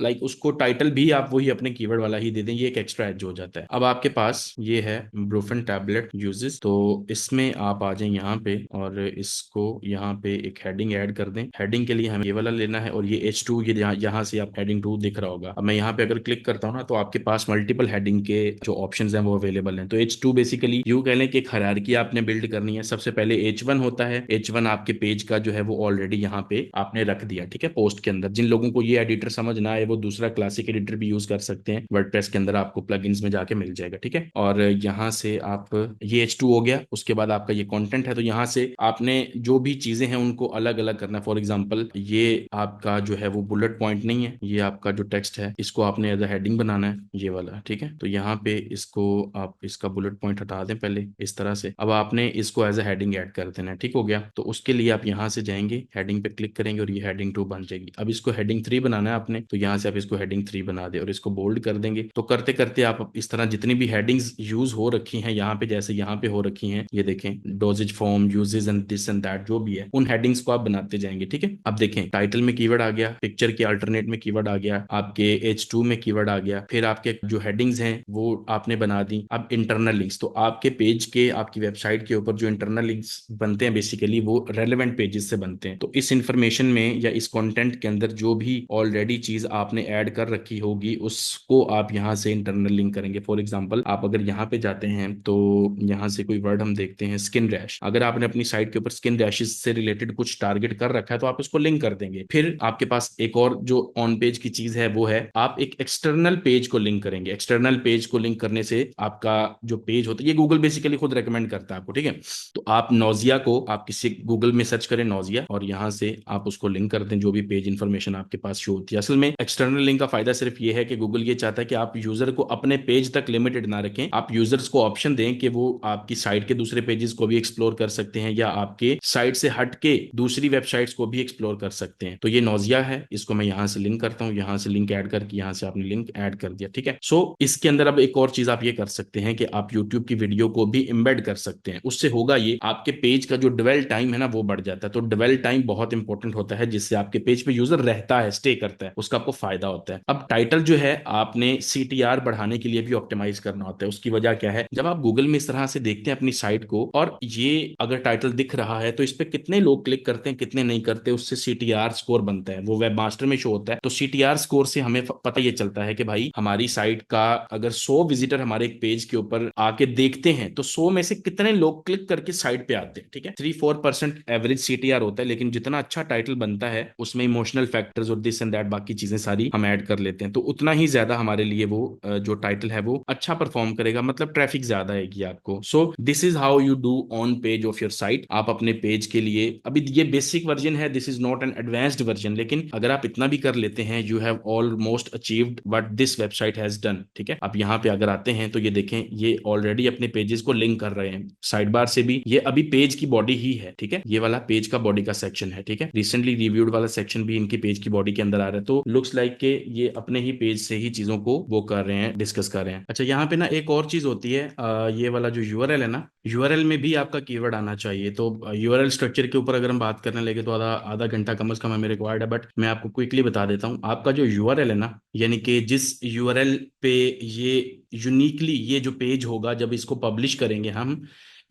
लाइक उसको टाइटल भी आप वही अपने कीवर्ड वाला ही दे दें, ये एक एक्स्ट्रा एज हो जाता है। अब आपके पास ये है ब्रूफिन टैबलेट यूजेस, तो इसमें आप आ जाएं यहाँ पे और इसको यहाँ पे एक हेडिंग ऐड कर दें। हेडिंग के लिए हमें ये वाला लेना है और ये H2, ये यहाँ से आप हेडिंग 2 दिख रहा होगा। अब मैं यहाँ पे अगर क्लिक करता हूँ ना, तो आपके पास मल्टीपल हेडिंग के जो ऑप्शंस हैं वो अवेलेबल हैं। तो H2 बेसिकली यूं कह लें कि एक हायरार्की आपने बिल्ड करनी है। सबसे पहले H1 होता है, H1 आपके पेज का जो है वो ऑलरेडी यहाँ पे आपने रख दिया। ठीक है, पोस्ट के अंदर। जिन लोगों को ये एडिटर समझ ना आए, वो दूसरा क्लासिक एडिटर भी यूज कर सकते हैं, वर्डप्रेस के अंदर आपको प्लगइन्स में जाके मिल जाएगा। ठीक है, और यहाँ से आप, ये H2 हो गया। उसके बाद आपका ये कंटेंट है, तो यहाँ से आपने जो भी चीजें हैं उनको अलग अलग करना है। फॉर एग्जांपल ये आपका जो है वो बुलेट पॉइंट नहीं है, ये आपका जो टेक्स्ट है इसको आपने एज अ हेडिंग बनाना है, ये वाला। ठीक है, तो यहाँ पे इसको आप इसका बुलेट पॉइंट हटा दें पहले इस तरह से। अब आपने इसको एज अ हेडिंग ऐड कर देना है। ठीक हो गया, तो उसके लिए आप यहाँ से जाएंगे, हेडिंग पे क्लिक करेंगे और ये हेडिंग 2 बन जाएगी। अब इसको हेडिंग 3 बनाना है आपने, तो यहाँ से आप इसको हेडिंग 3 बना दे और इसको बोल्ड कर देंगे। तो करते करते आप इस तरह जितनी भी हेडिंग्स यूज हो रखी हैं यहाँ पे, जैसे यहाँ पे हो रखी हैं, ये देखें, doses form, uses and this and that, जो भी है उन हेडिंग्स को आप बनाते जाएंगे। ठीक है, अब देखें, टाइटल में कीवर्ड आ गया, पिक्चर के अल्टरनेट में कीवर्ड आ गया, आपके H2 में कीवर्ड आ गया, फिर आपके जो हेडिंग्स हैं वो आपने बना दी। अब इंटरनल लिंक्स, तो आपके पेज के, आपकी वेबसाइट के ऊपर जो इंटरनल लिंक्स बनते हैं बेसिकली वो रेलेवेंट पेजेस से बनते हैं। तो इस इंफॉर्मेशन में या इस कंटेंट के अंदर जो भी ऑलरेडी चीज आपने ऐड कर रखी होगी उसको आप यहाँ से इंटरनल लिंक करेंगे। फॉर एग्जांपल आप अगर यहाँ पे जाते हैं तो यहाँ से कोई वर्ड हम देखते हैं, स्किन रैश। अगर आपने अपनी साइट के ऊपर स्किन रैशेस से रिलेटेड कुछ टारगेट कर रखा है तो आप इसको लिंक कर देंगे। फिर आपके पास एक और जो ऑन पेज की चीज है वो है, आप एक एक्सटर्नल पेज को लिंक करेंगे। एक्सटर्नल पेज को लिंक करने से आपका जो पेज होता है, ये गूगल बेसिकली खुद रेकमेंड करता है आपको। ठीक है, तो आप नोजिया को, आप किसी गूगल में सर्च करें नोजिया और यहाँ से आप उसको लिंक कर दें, जो भी पेज इंफॉर्मेशन आपके पास शो होती है। असल में एक्सटर्नल लिंक का फायदा सिर्फ ये है कि गूगल ये चाहता है कि आप यूजर को अपने पेज तक लिमिटेड ना रखें, आप यूजर्स को ऑप्शन दें कि वो आपकी साइट के दूसरे पेजेस को भी एक्सप्लोर कर सकते हैं या आपके साइट से हट के दूसरी वेबसाइट्स को भी एक्सप्लोर कर सकते हैं। तो ये नोजिया है, इसको मैं यहाँ से लिंक करता हूँ, यहाँ से लिंक ऐड करके यहाँ से आपने लिंक ऐड कर दिया। ठीक है, सो इसके अंदर अब एक और चीज आप ये कर सकते हैं कि आप यूट्यूब की वीडियो को भी एम्बेड कर सकते हैं। उससे होगा ये, आपके पेज का जो डिवेल टाइम है ना वो बढ़ जाता है। तो डिवेल टाइम बहुत इंपॉर्टेंट होता है, जिससे आपके पेज पे यूजर रहता है, स्टे करता है, उसका आपको फायदा होता है। अब टाइटल जो है आपने CTR बढ़ाने के लिए भी ऑप्टिमाइज करना होता है। उसकी वजह क्या है, जब आप गूगल में इस तरह से देखते हैं अपनी साइट को और ये अगर टाइटल दिख रहा है तो इस पे कितने लोग क्लिक करते हैं कितने नहीं करते, उससे CTR स्कोर बनता है, वो वेब मास्टर में शो होता है। तो CTR स्कोर से हमें पता ये चलता है कि भाई हमारी साइट का अगर 100 विजिटर हमारे एक पेज के ऊपर आके देखते हैं तो 100 में से कितने लोग क्लिक करके साइट पे आते हैं। ठीक है, 3-4% एवरेज CTR होता है, लेकिन जितना अच्छा टाइटल बनता है उसमें इमोशनल फैक्टर्स और दिस एंड दैट बाकी चीजें सारी हम ऐड कर लेते हैं, तो उतना ही ज्यादा हमारे लिए वो जो टाइटल है वो अच्छा परफॉर्म करेगा, मतलब ट्रैफिक ज्यादा आएगी आपको। So this is how you do on page of your site. आप अपने पेज के लिए, अभी ये बेसिक वर्जन है, this is not an advanced version, लेकिन अगर आप इतना भी कर लेते हैं, you have almost achieved what this website has done. ठीक है, आप यहाँ पे अगर आते हैं तो ये देखें, ये ऑलरेडी अपने पेजेस को लिंक कर रहे हैं साइड बार से भी। ये अभी पेज की बॉडी ही है। ठीक है, ये वाला पेज का बॉडी का सेक्शन है। ठीक है, रिसेंटली रिव्यूड वाला सेक्शन भी इनकी पेज की बॉडी के अंदर आ रहा है। तो लुक्स लाइक के ये अपने ही पेज से ही चीजों को वो कर रहे हैं, डिस्कस कर रहे हैं। अच्छा, यहाँ पे ना एक और चीज होती है, ये वाला जो यूआरएल है ना, यूआरएल में भी आपका कीवर्ड आना चाहिए। तो यूआरएल स्ट्रक्चर के ऊपर अगर हम बात करने लगे तो आधा आधा घंटा कम से कम हमें रिक्वायर्ड है, बट मैं आपको क्विकली बता देता हूँ। आपका जो यूआरएल है ना, यानी कि जिस यूआरएल पे ये यूनिकली ये जो पेज होगा, जब जब इसको पब्लिश करेंगे हम,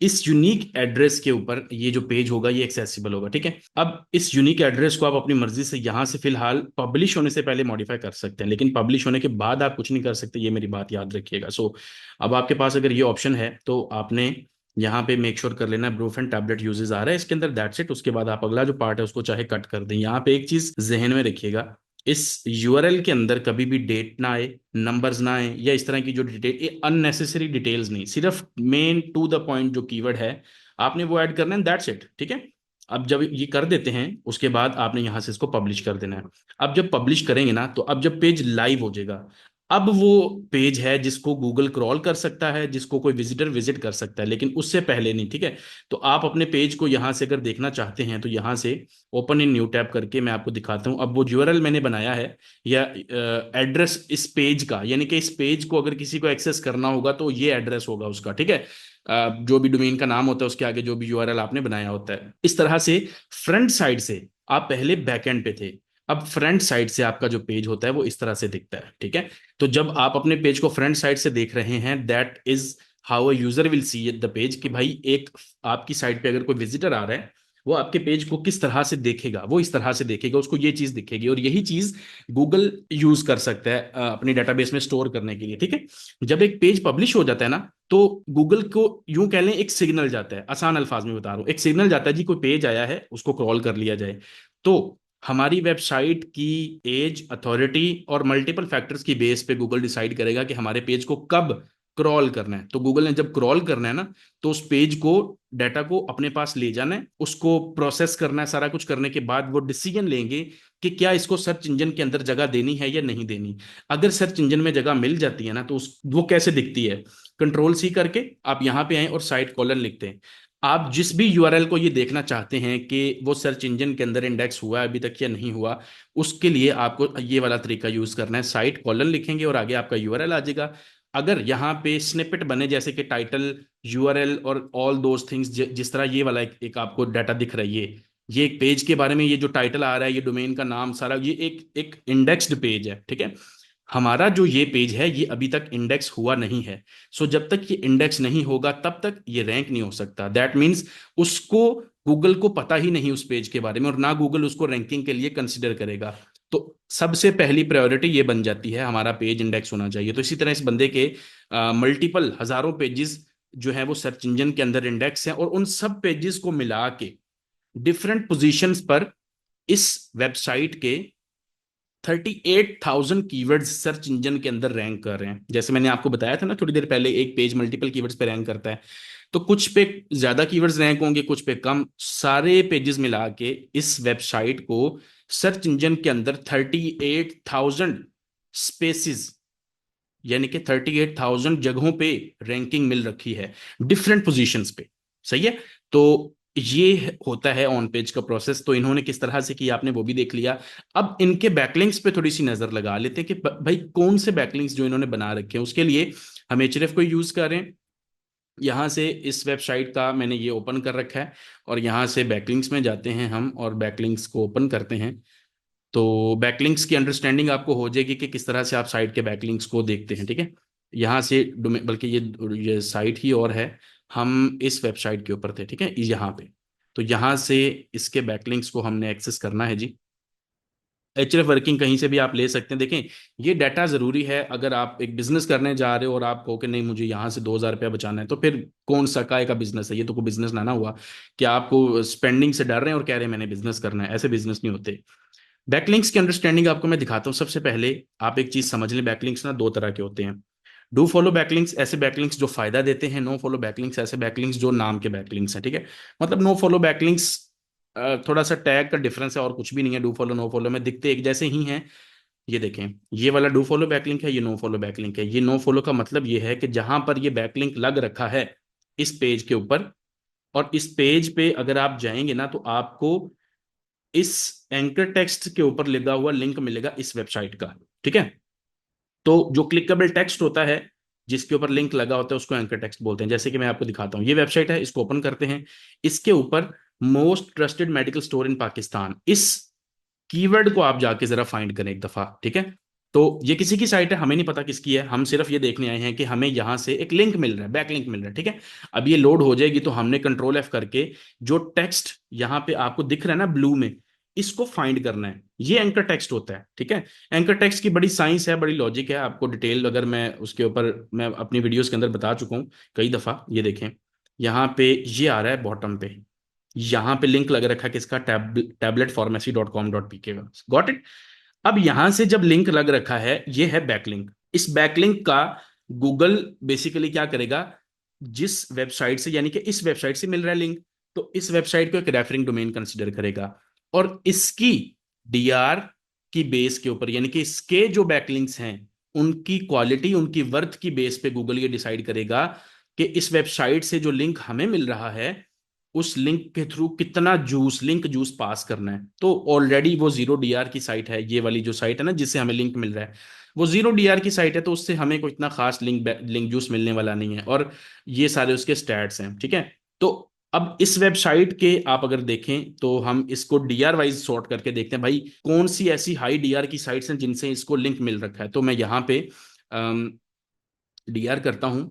इस यूनिक एड्रेस के ऊपर ये जो पेज होगा ये एक्सेसिबल होगा, ठीक है। अब इस यूनिक एड्रेस को आप अपनी मर्जी से यहां से फिलहाल पब्लिश होने से पहले मॉडिफाई कर सकते हैं, लेकिन पब्लिश होने के बाद आप कुछ नहीं कर सकते, ये मेरी बात याद रखिएगा। सो अब आपके पास अगर ये ऑप्शन है तो आपने यहाँ पे मेक श्योर कर लेना ब्रूफेन टैबलेट यूजेस आ रहा है इसके अंदर, दैट्स इट। उसके बाद आप अगला जो पार्ट है उसको चाहे कट कर दें। यहाँ पे एक चीज जहन में रखिएगा, इस यूआरएल के अंदर कभी भी डेट ना आए, नंबर्स ना आए, या इस तरह की जो डिटेल, ये अननेसेसरी डिटेल्स नहीं, सिर्फ मेन टू द पॉइंट जो कीवर्ड है आपने वो ऐड करना है, दैट्स इट, ठीक है। अब जब ये कर देते हैं उसके बाद आपने यहां से इसको पब्लिश कर देना है। अब जब पब्लिश करेंगे ना, तो अब जब पेज लाइव हो जाएगा, अब वो पेज है जिसको गूगल क्रॉल कर सकता है, जिसको कोई विजिटर विजिट कर सकता है, लेकिन उससे पहले नहीं, ठीक है। तो आप अपने पेज को यहां से अगर देखना चाहते हैं तो यहां से ओपन इन न्यू टैब करके मैं आपको दिखाता हूं। अब वो यूआरएल मैंने बनाया है या एड्रेस इस पेज का, यानी कि इस पेज को अगर किसी को एक्सेस करना होगा तो ये एड्रेस होगा उसका, ठीक है। जो भी डोमेन का नाम होता है उसके आगे जो भी यूआरएल आपने बनाया होता है, इस तरह से फ्रंट साइड से आप पहले बैकएंड पे थे, अब फ्रंट साइड से आपका जो पेज होता है वो इस तरह से दिखता है, ठीक है। तो जब आप अपने पेज को फ्रंट साइड से देख रहे हैं, that is how a user will see the page, कि भाई एक आपकी साइट पे अगर कोई विजिटर आ रहा है वो आपके पेज को किस तरह से देखेगा, वो इस तरह से देखेगा, उसको ये चीज दिखेगी, और यही चीज गूगल यूज कर सकता है अपनी डेटाबेस में स्टोर करने के लिए, ठीक है। जब एक पेज पब्लिश हो जाता है ना, तो गूगल को यूं कह लें एक सिग्नल जाता है, आसान अल्फाज में बता रहा हूं, एक सिग्नल जाता है जी कोई पेज आया है उसको क्रॉल कर लिया जाए। तो हमारी वेबसाइट की एज, अथॉरिटी और मल्टीपल फैक्टर्स की बेस पे गूगल डिसाइड करेगा कि हमारे पेज को कब क्रॉल करना है। तो गूगल ने जब क्रॉल करना है ना, तो उस पेज को, डाटा को अपने पास ले जाना है, उसको प्रोसेस करना है, सारा कुछ करने के बाद वो डिसीजन लेंगे कि क्या इसको सर्च इंजन के अंदर जगह देनी है या नहीं देनी। अगर सर्च इंजन में जगह मिल जाती है ना, तो उस वो कैसे दिखती है, कंट्रोल सी करके आप यहां पे आए और साइट कॉलन लिखते हैं। आप जिस भी यूआरएल को ये देखना चाहते हैं कि वो सर्च इंजन के अंदर इंडेक्स हुआ है अभी तक या नहीं हुआ, उसके लिए आपको ये वाला तरीका यूज करना है, साइट कॉलन लिखेंगे और आगे आपका यूआरएल आ जाएगा। अगर यहाँ पे स्निपेट बने जैसे कि टाइटल, यूआरएल और ऑल दोज थिंग्स, जिस तरह ये वाला एक आपको डाटा दिख रहा है, ये एक पेज के बारे में, ये जो टाइटल आ रहा है, ये डोमेन का नाम सारा, ये एक एक इंडेक्स्ड पेज है, ठीक है। हमारा जो ये पेज है ये अभी तक इंडेक्स हुआ नहीं है। सो जब तक ये इंडेक्स नहीं होगा तब तक ये रैंक नहीं हो सकता। दैट मीन्स उसको, गूगल को पता ही नहीं उस पेज के बारे में, और ना गूगल उसको रैंकिंग के लिए कंसिडर करेगा। तो सबसे पहली प्रायोरिटी ये बन जाती है, हमारा पेज इंडेक्स होना चाहिए। तो इसी तरह इस बंदे के मल्टीपल हजारों पेजेस जो है वो सर्च इंजन के अंदर इंडेक्स हैं, और उन सब पेजेस को मिला के डिफरेंट पोजीशंस पर इस वेबसाइट के 38,000 कीवर्ड्स सर्च इंजन के अंदर रैंक कर रहे हैं। जैसे मैंने आपको बताया था ना थोड़ी देर पहले, एक पेज मल्टीपल कीवर्ड्स पे रैंक करता है, तो कुछ पे ज्यादा कीवर्ड्स रैंक होंगे, कुछ पे कम, सारे पेजेस मिला के इस वेबसाइट को सर्च इंजन के अंदर 38,000 स्पेसिस, यानी कि 38,000 जगहों पे रैंकिंग मिल रखी है, डिफरेंट पोजीशंस पे। सही है। तो ये होता है ऑन पेज का प्रोसेस। तो इन्होंने किस तरह से किया आपने वो भी देख लिया। अब इनके बैकलिंक्स पे थोड़ी सी नजर लगा लेते हैं कि भाई कौन से बैकलिंक्स जो इन्होंने बना रखे हैं। उसके लिए हम एचरेफ को यूज करें। यहाँ से इस वेबसाइट का मैंने ये ओपन कर रखा है, और यहाँ से बैकलिंक्स में जाते हैं हम और बैकलिंक्स को ओपन करते हैं। तो बैकलिंक्स की अंडरस्टैंडिंग आपको हो जाएगी कि किस तरह से आप साइट के बैकलिंक्स को देखते हैं, ठीक है। यहाँ से बल्कि ये साइट ही और है, हम इस वेबसाइट के ऊपर थे, ठीक है, यहाँ पे। तो यहाँ से इसके बैकलिंक्स को हमने एक्सेस करना है जी। एचएफ वर्किंग कहीं से भी आप ले सकते हैं। देखें, ये डाटा जरूरी है। अगर आप एक बिजनेस करने जा रहे हो और आप कहो कि नहीं मुझे यहाँ से 2,000 रुपया बचाना है, तो फिर कौन सा काय का बिजनेस है, ये तो कोई बिजनेस ना हुआ कि आपको स्पेंडिंग से डर रहे हैं और कह रहे हैं मैंने बिजनेस करना है। ऐसे बिजनेस नहीं होते। बैकलिंक्स की अंडरस्टैंडिंग आपको मैं दिखाता हूँ। सबसे पहले आप एक चीज समझ लें, बैकलिंक्स ना दो तरह के होते हैं। डू फॉलो बैकलिंक्स ऐसे बैकलिंक्स जो फायदा देते हैं, नो फॉलो बैकलिंक्स ऐसे बैकलिंक्स जो नाम के बैकलिंक्स हैं, ठीक है। मतलब नो फॉलो बैकलिंक्स थोड़ा सा टैग का डिफरेंस है और कुछ भी नहीं है। डू फॉलो नो फॉलो में दिखते एक जैसे ही हैं। ये देखें, ये वाला डू फॉलो बैकलिंक है, ये नो फॉलो बैकलिंक है। ये नो फॉलो का मतलब ये है कि जहां पर ये बैकलिंक लग रखा है इस पेज के ऊपर, और इस पेज पे अगर आप जाएंगे ना, तो आपको इस एंकर टेक्स्ट के ऊपर लगा हुआ लिंक मिलेगा इस वेबसाइट का, ठीक है। तो जो क्लिकेबल टेक्स्ट होता है जिसके ऊपर लिंक लगा होता है उसको एंकर टेक्स्ट बोलते हैं। जैसे कि मैं आपको दिखाता हूं, ये वेबसाइट है, इसको ओपन करते हैं। इसके ऊपर most trusted medical store in Pakistan, इस कीवर्ड को आप जाके जरा फाइंड करें एक दफा, ठीक है। तो ये किसी की साइट है, हमें नहीं पता किसकी है, हम सिर्फ ये देखने आए हैं कि हमें यहाँ से एक लिंक मिल रहा है, बैक लिंक मिल रहा है, ठीक है। अब ये लोड हो जाएगी तो हमने कंट्रोल एफ करके जो टेक्स्ट यहाँ पे आपको दिख रहा है ना ब्लू में, इसको फाइंड करना है, ये एंकर टेक्स्ट होता है, ठीक है। एंकर टेक्स्ट की बड़ी साइंस है, बड़ी लॉजिक है, आपको डिटेल अगर मैं उसके ऊपर मैं अपनी वीडियोस के अंदर बता चुका हूँ कई दफा। ये देखें, यहाँ पे ये आ रहा है बॉटम पे, यहाँ पे लिंक लग रखा है किसका, tablet pharmacy dot com dot P के का, गॉट इट। अब यहां से जब लिंक लग रखा है, ये है बैकलिंक। इस बैकलिंक का गूगल बेसिकली क्या करेगा, जिस वेबसाइट से, यानी कि इस वेबसाइट से मिल रहा है लिंक, तो इस वेबसाइट को एक रेफरिंग डोमेन कंसिडर करेगा, और इसकी डीआर की बेस के ऊपर, यानी कि इसके जो बैकलिंक्स हैं उनकी क्वालिटी, उनकी वर्थ की बेस पे गूगल ये डिसाइड करेगा कि इस वेबसाइट से जो लिंक हमें मिल रहा है, उस लिंक के थ्रू कितना जूस, लिंक जूस पास करना है। तो ऑलरेडी वो जीरो डीआर की साइट है, ये वाली जो साइट है ना जिससे हमें लिंक मिल रहा है, वो जीरो डीआर की साइट है, तो उससे हमें कोई इतना खास लिंक जूस मिलने वाला नहीं है, और ये सारे उसके स्टैट्स हैं, ठीक है। तो अब इस वेबसाइट के आप अगर देखें तो हम इसको डीआर वाइज सॉर्ट करके देखते हैं भाई, कौन सी ऐसी हाई डीआर की साइट्स हैं जिनसे इसको लिंक मिल रखा है। तो मैं यहाँ पे डीआर करता हूं,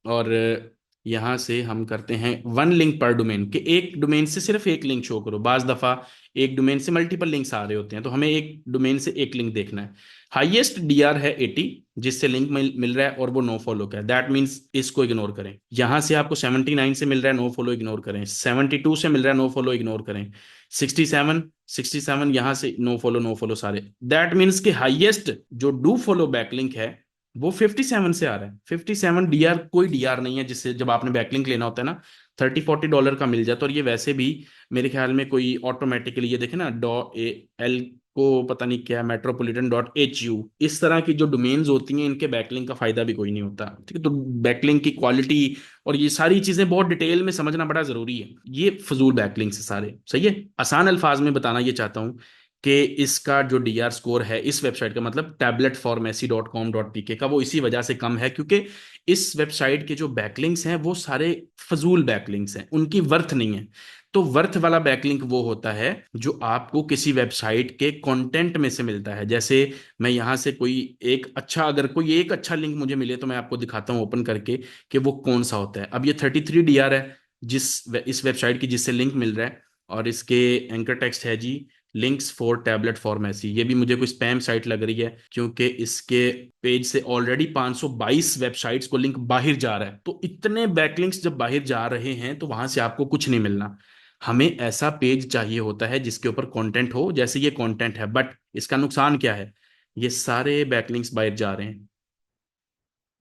और यहां से हम करते हैं वन लिंक पर डोमेन, कि एक डोमेन से सिर्फ एक लिंक शो करो। बाज दफा एक डोमेन से मल्टीपल लिंक्स आ रहे होते हैं, तो हमें एक डोमेन से एक लिंक देखना है। हाईएस्ट डीआर है 80, जिससे लिंक मिल रहा है, और वो नो फॉलो का है, दैट मीन्स इसको इग्नोर करें। यहां से आपको 79 से मिल रहा है, नो फॉलो इग्नोर करें। 72 से मिल रहा है, नो फॉलो इग्नोर करें। 67, 67 यहां से नो फॉलो, नो फॉलो सारे। दैट मीन्स कि हाईएस्ट जो डू फॉलो बैकलिंक है वो 57 से आ रहा है। 57 डीआर कोई डीआर नहीं है जिससे जब आपने बैकलिंक लेना होता है ना, $30-40 का मिल जाता है। और ये वैसे भी मेरे ख्याल में कोई ऑटोमेटिकली, ये देखे ना, डॉ ए एल को पता नहीं क्या, metropolitan.hu, इस तरह की जो डोमेन्स होती हैं इनके बैकलिंक का फायदा भी कोई नहीं होता, ठीक है। तो बैकलिंक की क्वालिटी और ये सारी चीजें बहुत डिटेल में समझना बड़ा जरूरी है। ये फजूल बैकलिंक से सारे, सही है। आसान अल्फाज में बताना ये चाहता हूँ कि इसका जो डीआर स्कोर है इस वेबसाइट का, मतलब tablet pharmacy dot com dot PK का, वो इसी वजह से कम है क्योंकि इस वेबसाइट के जो बैकलिंक्स हैं वो सारे फजूल बैकलिंक्स हैं, उनकी वर्थ नहीं है। तो वर्थ वाला बैकलिंक वो होता है जो आपको किसी वेबसाइट के कंटेंट में से मिलता है। जैसे मैं यहां से कोई एक अच्छा, अगर कोई एक अच्छा लिंक मुझे मिले तो मैं आपको दिखाता हूं ओपन करके कि वो कौन सा होता है। अब ये 33 डीआर है इस वेबसाइट की जिससे लिंक मिल रहा है, और इसके एंकर टेक्स्ट है जी, लिंक्स फॉर टैबलेट फॉर्मेसी। ये भी मुझे कोई स्पैम साइट लग रही है क्योंकि इसके पेज से ऑलरेडी 522 वेबसाइट्स को लिंक बाहर जा रहा है। तो इतने बैकलिंक्स जब बाहर जा रहे हैं तो वहां से आपको कुछ नहीं मिलना। हमें ऐसा पेज चाहिए होता है जिसके ऊपर कंटेंट हो, जैसे ये कंटेंट है, बट इसका नुकसान क्या है, ये सारे बैकलिंक्स बाहर जा रहे हैं।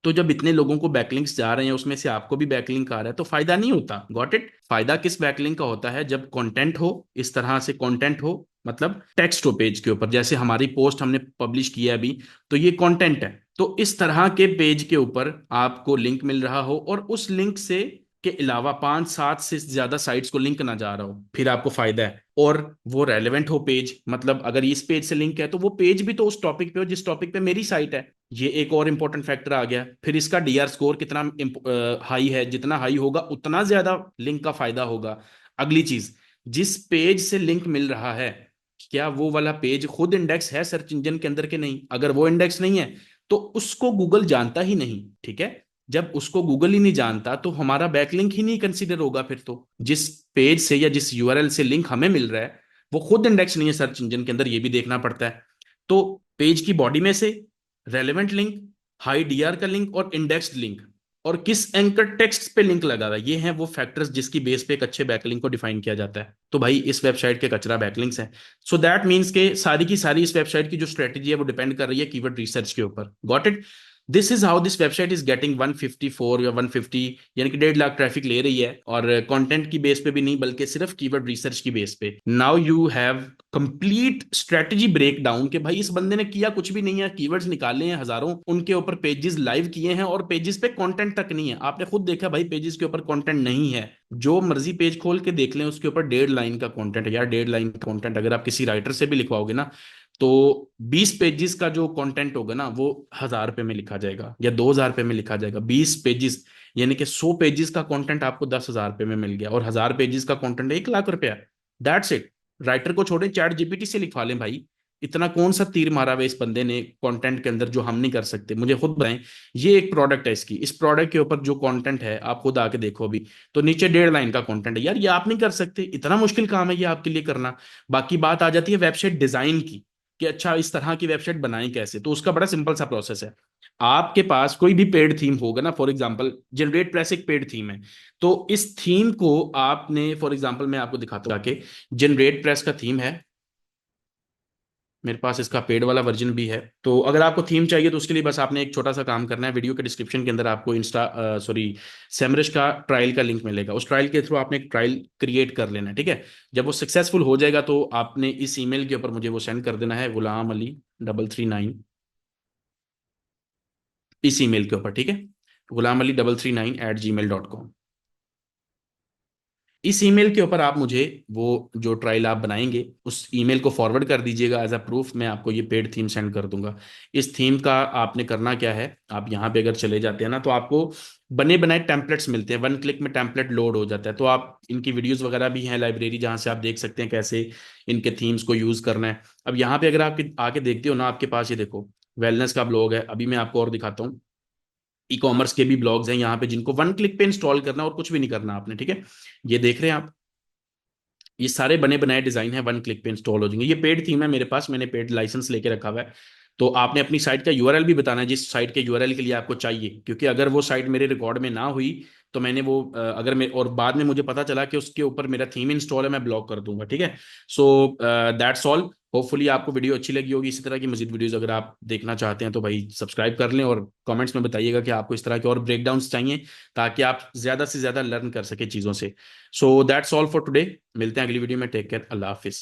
तो जब इतने लोगों को बैकलिंक्स जा रहे हैं, उसमें से आपको भी बैकलिंक आ रहा है, तो फायदा नहीं होता। Got it. फायदा किस बैकलिंक का होता है, जब कंटेंट हो, इस तरह से कंटेंट हो, मतलब टेक्स्ट हो पेज के ऊपर, जैसे हमारी पोस्ट हमने पब्लिश किया है अभी, तो ये कंटेंट है। तो इस तरह के पेज के ऊपर आपको लिंक मिल रहा हो, और उस लिंक से के अलावा 5-7 से ज्यादा साइट्स को लिंक ना जा रहा हो, फिर आपको फायदा है। और वो रेलेवेंट हो पेज, मतलब अगर इस पेज से लिंक है तो वो पेज भी तो उस टॉपिक पे हो जिस टॉपिक पे मेरी साइट है। ये एक और इंपॉर्टेंट फैक्टर आ गया। फिर इसका डीआर स्कोर कितना हाई है, जितना हाई होगा उतना ज्यादा लिंक का फायदा होगा। अगली चीज, जिस पेज से लिंक मिल रहा है, क्या वो वाला पेज खुद इंडेक्स है सर्च इंजन के अंदर के नहीं। अगर वो इंडेक्स नहीं है तो उसको गूगल जानता ही नहीं, ठीक है। जब उसको गूगल ही नहीं जानता तो हमारा बैकलिंक ही नहीं कंसीडर होगा। फिर तो जिस पेज से या जिस यूआरएल से लिंक हमें मिल रहा है वो खुद इंडेक्स नहीं है सर्च इंजन के अंदर, ये भी देखना पड़ता है। तो पेज की बॉडी में से रेलेवेंट लिंक, हाई डीआर का लिंक, और इंडेक्स्ड लिंक, और किस एंकर टेक्स्ट पे लिंक लगा हुआ है, ये हैं वो फैक्टर्स जिसकी बेस पे एक अच्छे बैकलिंक को डिफाइन किया जाता है। तो भाई इस वेबसाइट के कचरा बैकलिंक्स हैं। सो दैट मीन्स के सारी की सारी इस वेबसाइट की जो स्ट्रेटेजी है वो डिपेंड कर रही है कीवर्ड रिसर्च के ऊपर। Got it. This is how this website is getting 154 या 150, यानी कि 1.5 लाख ट्रैफिक ले रही है, और कंटेंट की बेस पे भी नहीं बल्कि सिर्फ कीवर्ड रिसर्च की बेस पे। Now you have complete strategy break down कि भाई इस बंदे ने किया कुछ भी नहीं है, कीवर्ड्स निकाले हैं हजारों, उनके ऊपर पेजेस लाइव किए हैं, और पेजेस पे कंटेंट तक नहीं है। आपने खुद देखा भाई पेजेस के ऊपर कंटेंट नहीं है। जो मर्जी पेज खोल के देख लें, उसके ऊपर 1.5 लाइन का कंटेंट है यार। 1.5 लाइन का कंटेंट अगर आप किसी राइटर से भी लिखवाओगे ना, तो 20 पेजेस का जो कंटेंट होगा ना वो 1,000 रुपए में लिखा जाएगा या 2,000 रुपए में लिखा जाएगा। 20 पेजेस, यानी कि 100 पेजेस का कंटेंट आपको 10,000 रुपए में मिल गया, और 1,000 पेजेस का कंटेंट 1 लाख रुपया। That's it. राइटर को छोड़ें, चैट जीपीटी से लिखवा लें भाई, इतना कौन सा तीर मारा हुआ है इस बंदे ने कंटेंट के अंदर जो हम नहीं कर सकते? मुझे खुद बताएं। ये एक प्रोडक्ट है इसकी, इस प्रोडक्ट के ऊपर जो कंटेंट है आप खुद आके देखो अभी, तो नीचे 1.5 लाइन का कंटेंट है यार, ये आप नहीं कर सकते? इतना मुश्किल काम है ये आपके लिए करना? बाकी बात आ जाती है वेबसाइट डिजाइन की, कि अच्छा इस तरह की वेबसाइट बनाई कैसे, तो उसका बड़ा सिंपल सा प्रोसेस है। आपके पास कोई भी पेड थीम होगा ना, फॉर एग्जांपल जनरेट प्रेस एक पेड थीम है, तो इस थीम को आपने, फॉर एग्जांपल मैं आपको दिखाता हूँ आके, जनरेट प्रेस का थीम है मेरे पास, इसका पेड वाला वर्जन भी है। तो अगर आपको थीम चाहिए तो उसके लिए बस आपने एक छोटा सा काम करना है, वीडियो के डिस्क्रिप्शन के अंदर आपको इंस्टा सॉरी सेमरश का ट्रायल का लिंक मिलेगा, उस ट्रायल के थ्रू आपने एक ट्रायल क्रिएट कर लेना है, ठीक है। जब वो सक्सेसफुल हो जाएगा तो आपने इस ईमेल के ऊपर मुझे वो सेंड कर देना है, गुलाम अली 339, इस ईमेल के ऊपर, ठीक है, गुलाम अली 339@gmail.com। इस ईमेल के ऊपर आप मुझे वो जो ट्रायल आप बनाएंगे उस ईमेल को फॉरवर्ड कर दीजिएगा, एज अ प्रूफ मैं आपको ये पेड थीम सेंड कर दूंगा। इस थीम का आपने करना क्या है, आप यहाँ पे अगर चले जाते हैं ना, तो आपको बने बनाए टेम्पलेट्स मिलते हैं, 1 क्लिक में टेम्पलेट लोड हो जाता है। तो आप इनकी वीडियोस वगैरह भी हैं लाइब्रेरी, जहाँ से आप देख सकते हैं कैसे इनके थीम्स को यूज करना है। अब यहाँ पे अगर आप आके देखते हो ना, आपके पास ये देखो वेलनेस का ब्लॉग है, अभी मैं आपको और दिखाता हूँ। ई कॉमर्स के भी ब्लॉग्स हैं यहाँ पे, जिनको 1 क्लिक पे इंस्टॉल करना और कुछ भी नहीं करना आपने, ठीक है। ये देख रहे हैं आप, ये सारे बने बनाए डिजाइन है, 1 क्लिक पे इंस्टॉल हो जाएंगे। ये पेड थीम है मेरे पास, मैंने पेड लाइसेंस लेके रखा हुआ है। तो आपने अपनी साइट का यूआरएल भी बताना है, जिस साइट के यूआरएल के लिए आपको चाहिए, क्योंकि अगर वो साइट मेरे रिकॉर्ड में ना हुई तो मैंने वो अगर मैं और बाद में मुझे पता चला कि उसके ऊपर मेरा थीम इंस्टॉल है, मैं ब्लॉक कर दूंगा, ठीक है। So that's all. होपफुली आपको वीडियो अच्छी लगी होगी। इसी तरह की मजीद वीडियोस अगर आप देखना चाहते हैं तो भाई सब्सक्राइब कर लें, और कमेंट्स में बताइएगा कि आपको इस तरह के और ब्रेकडाउन्स चाहिए, ताकि आप ज्यादा से ज्यादा लर्न कर सके चीजों से। So that's all for today. मिलते हैं अगली वीडियो में। टेक केयर, अल्लाह हाफिज।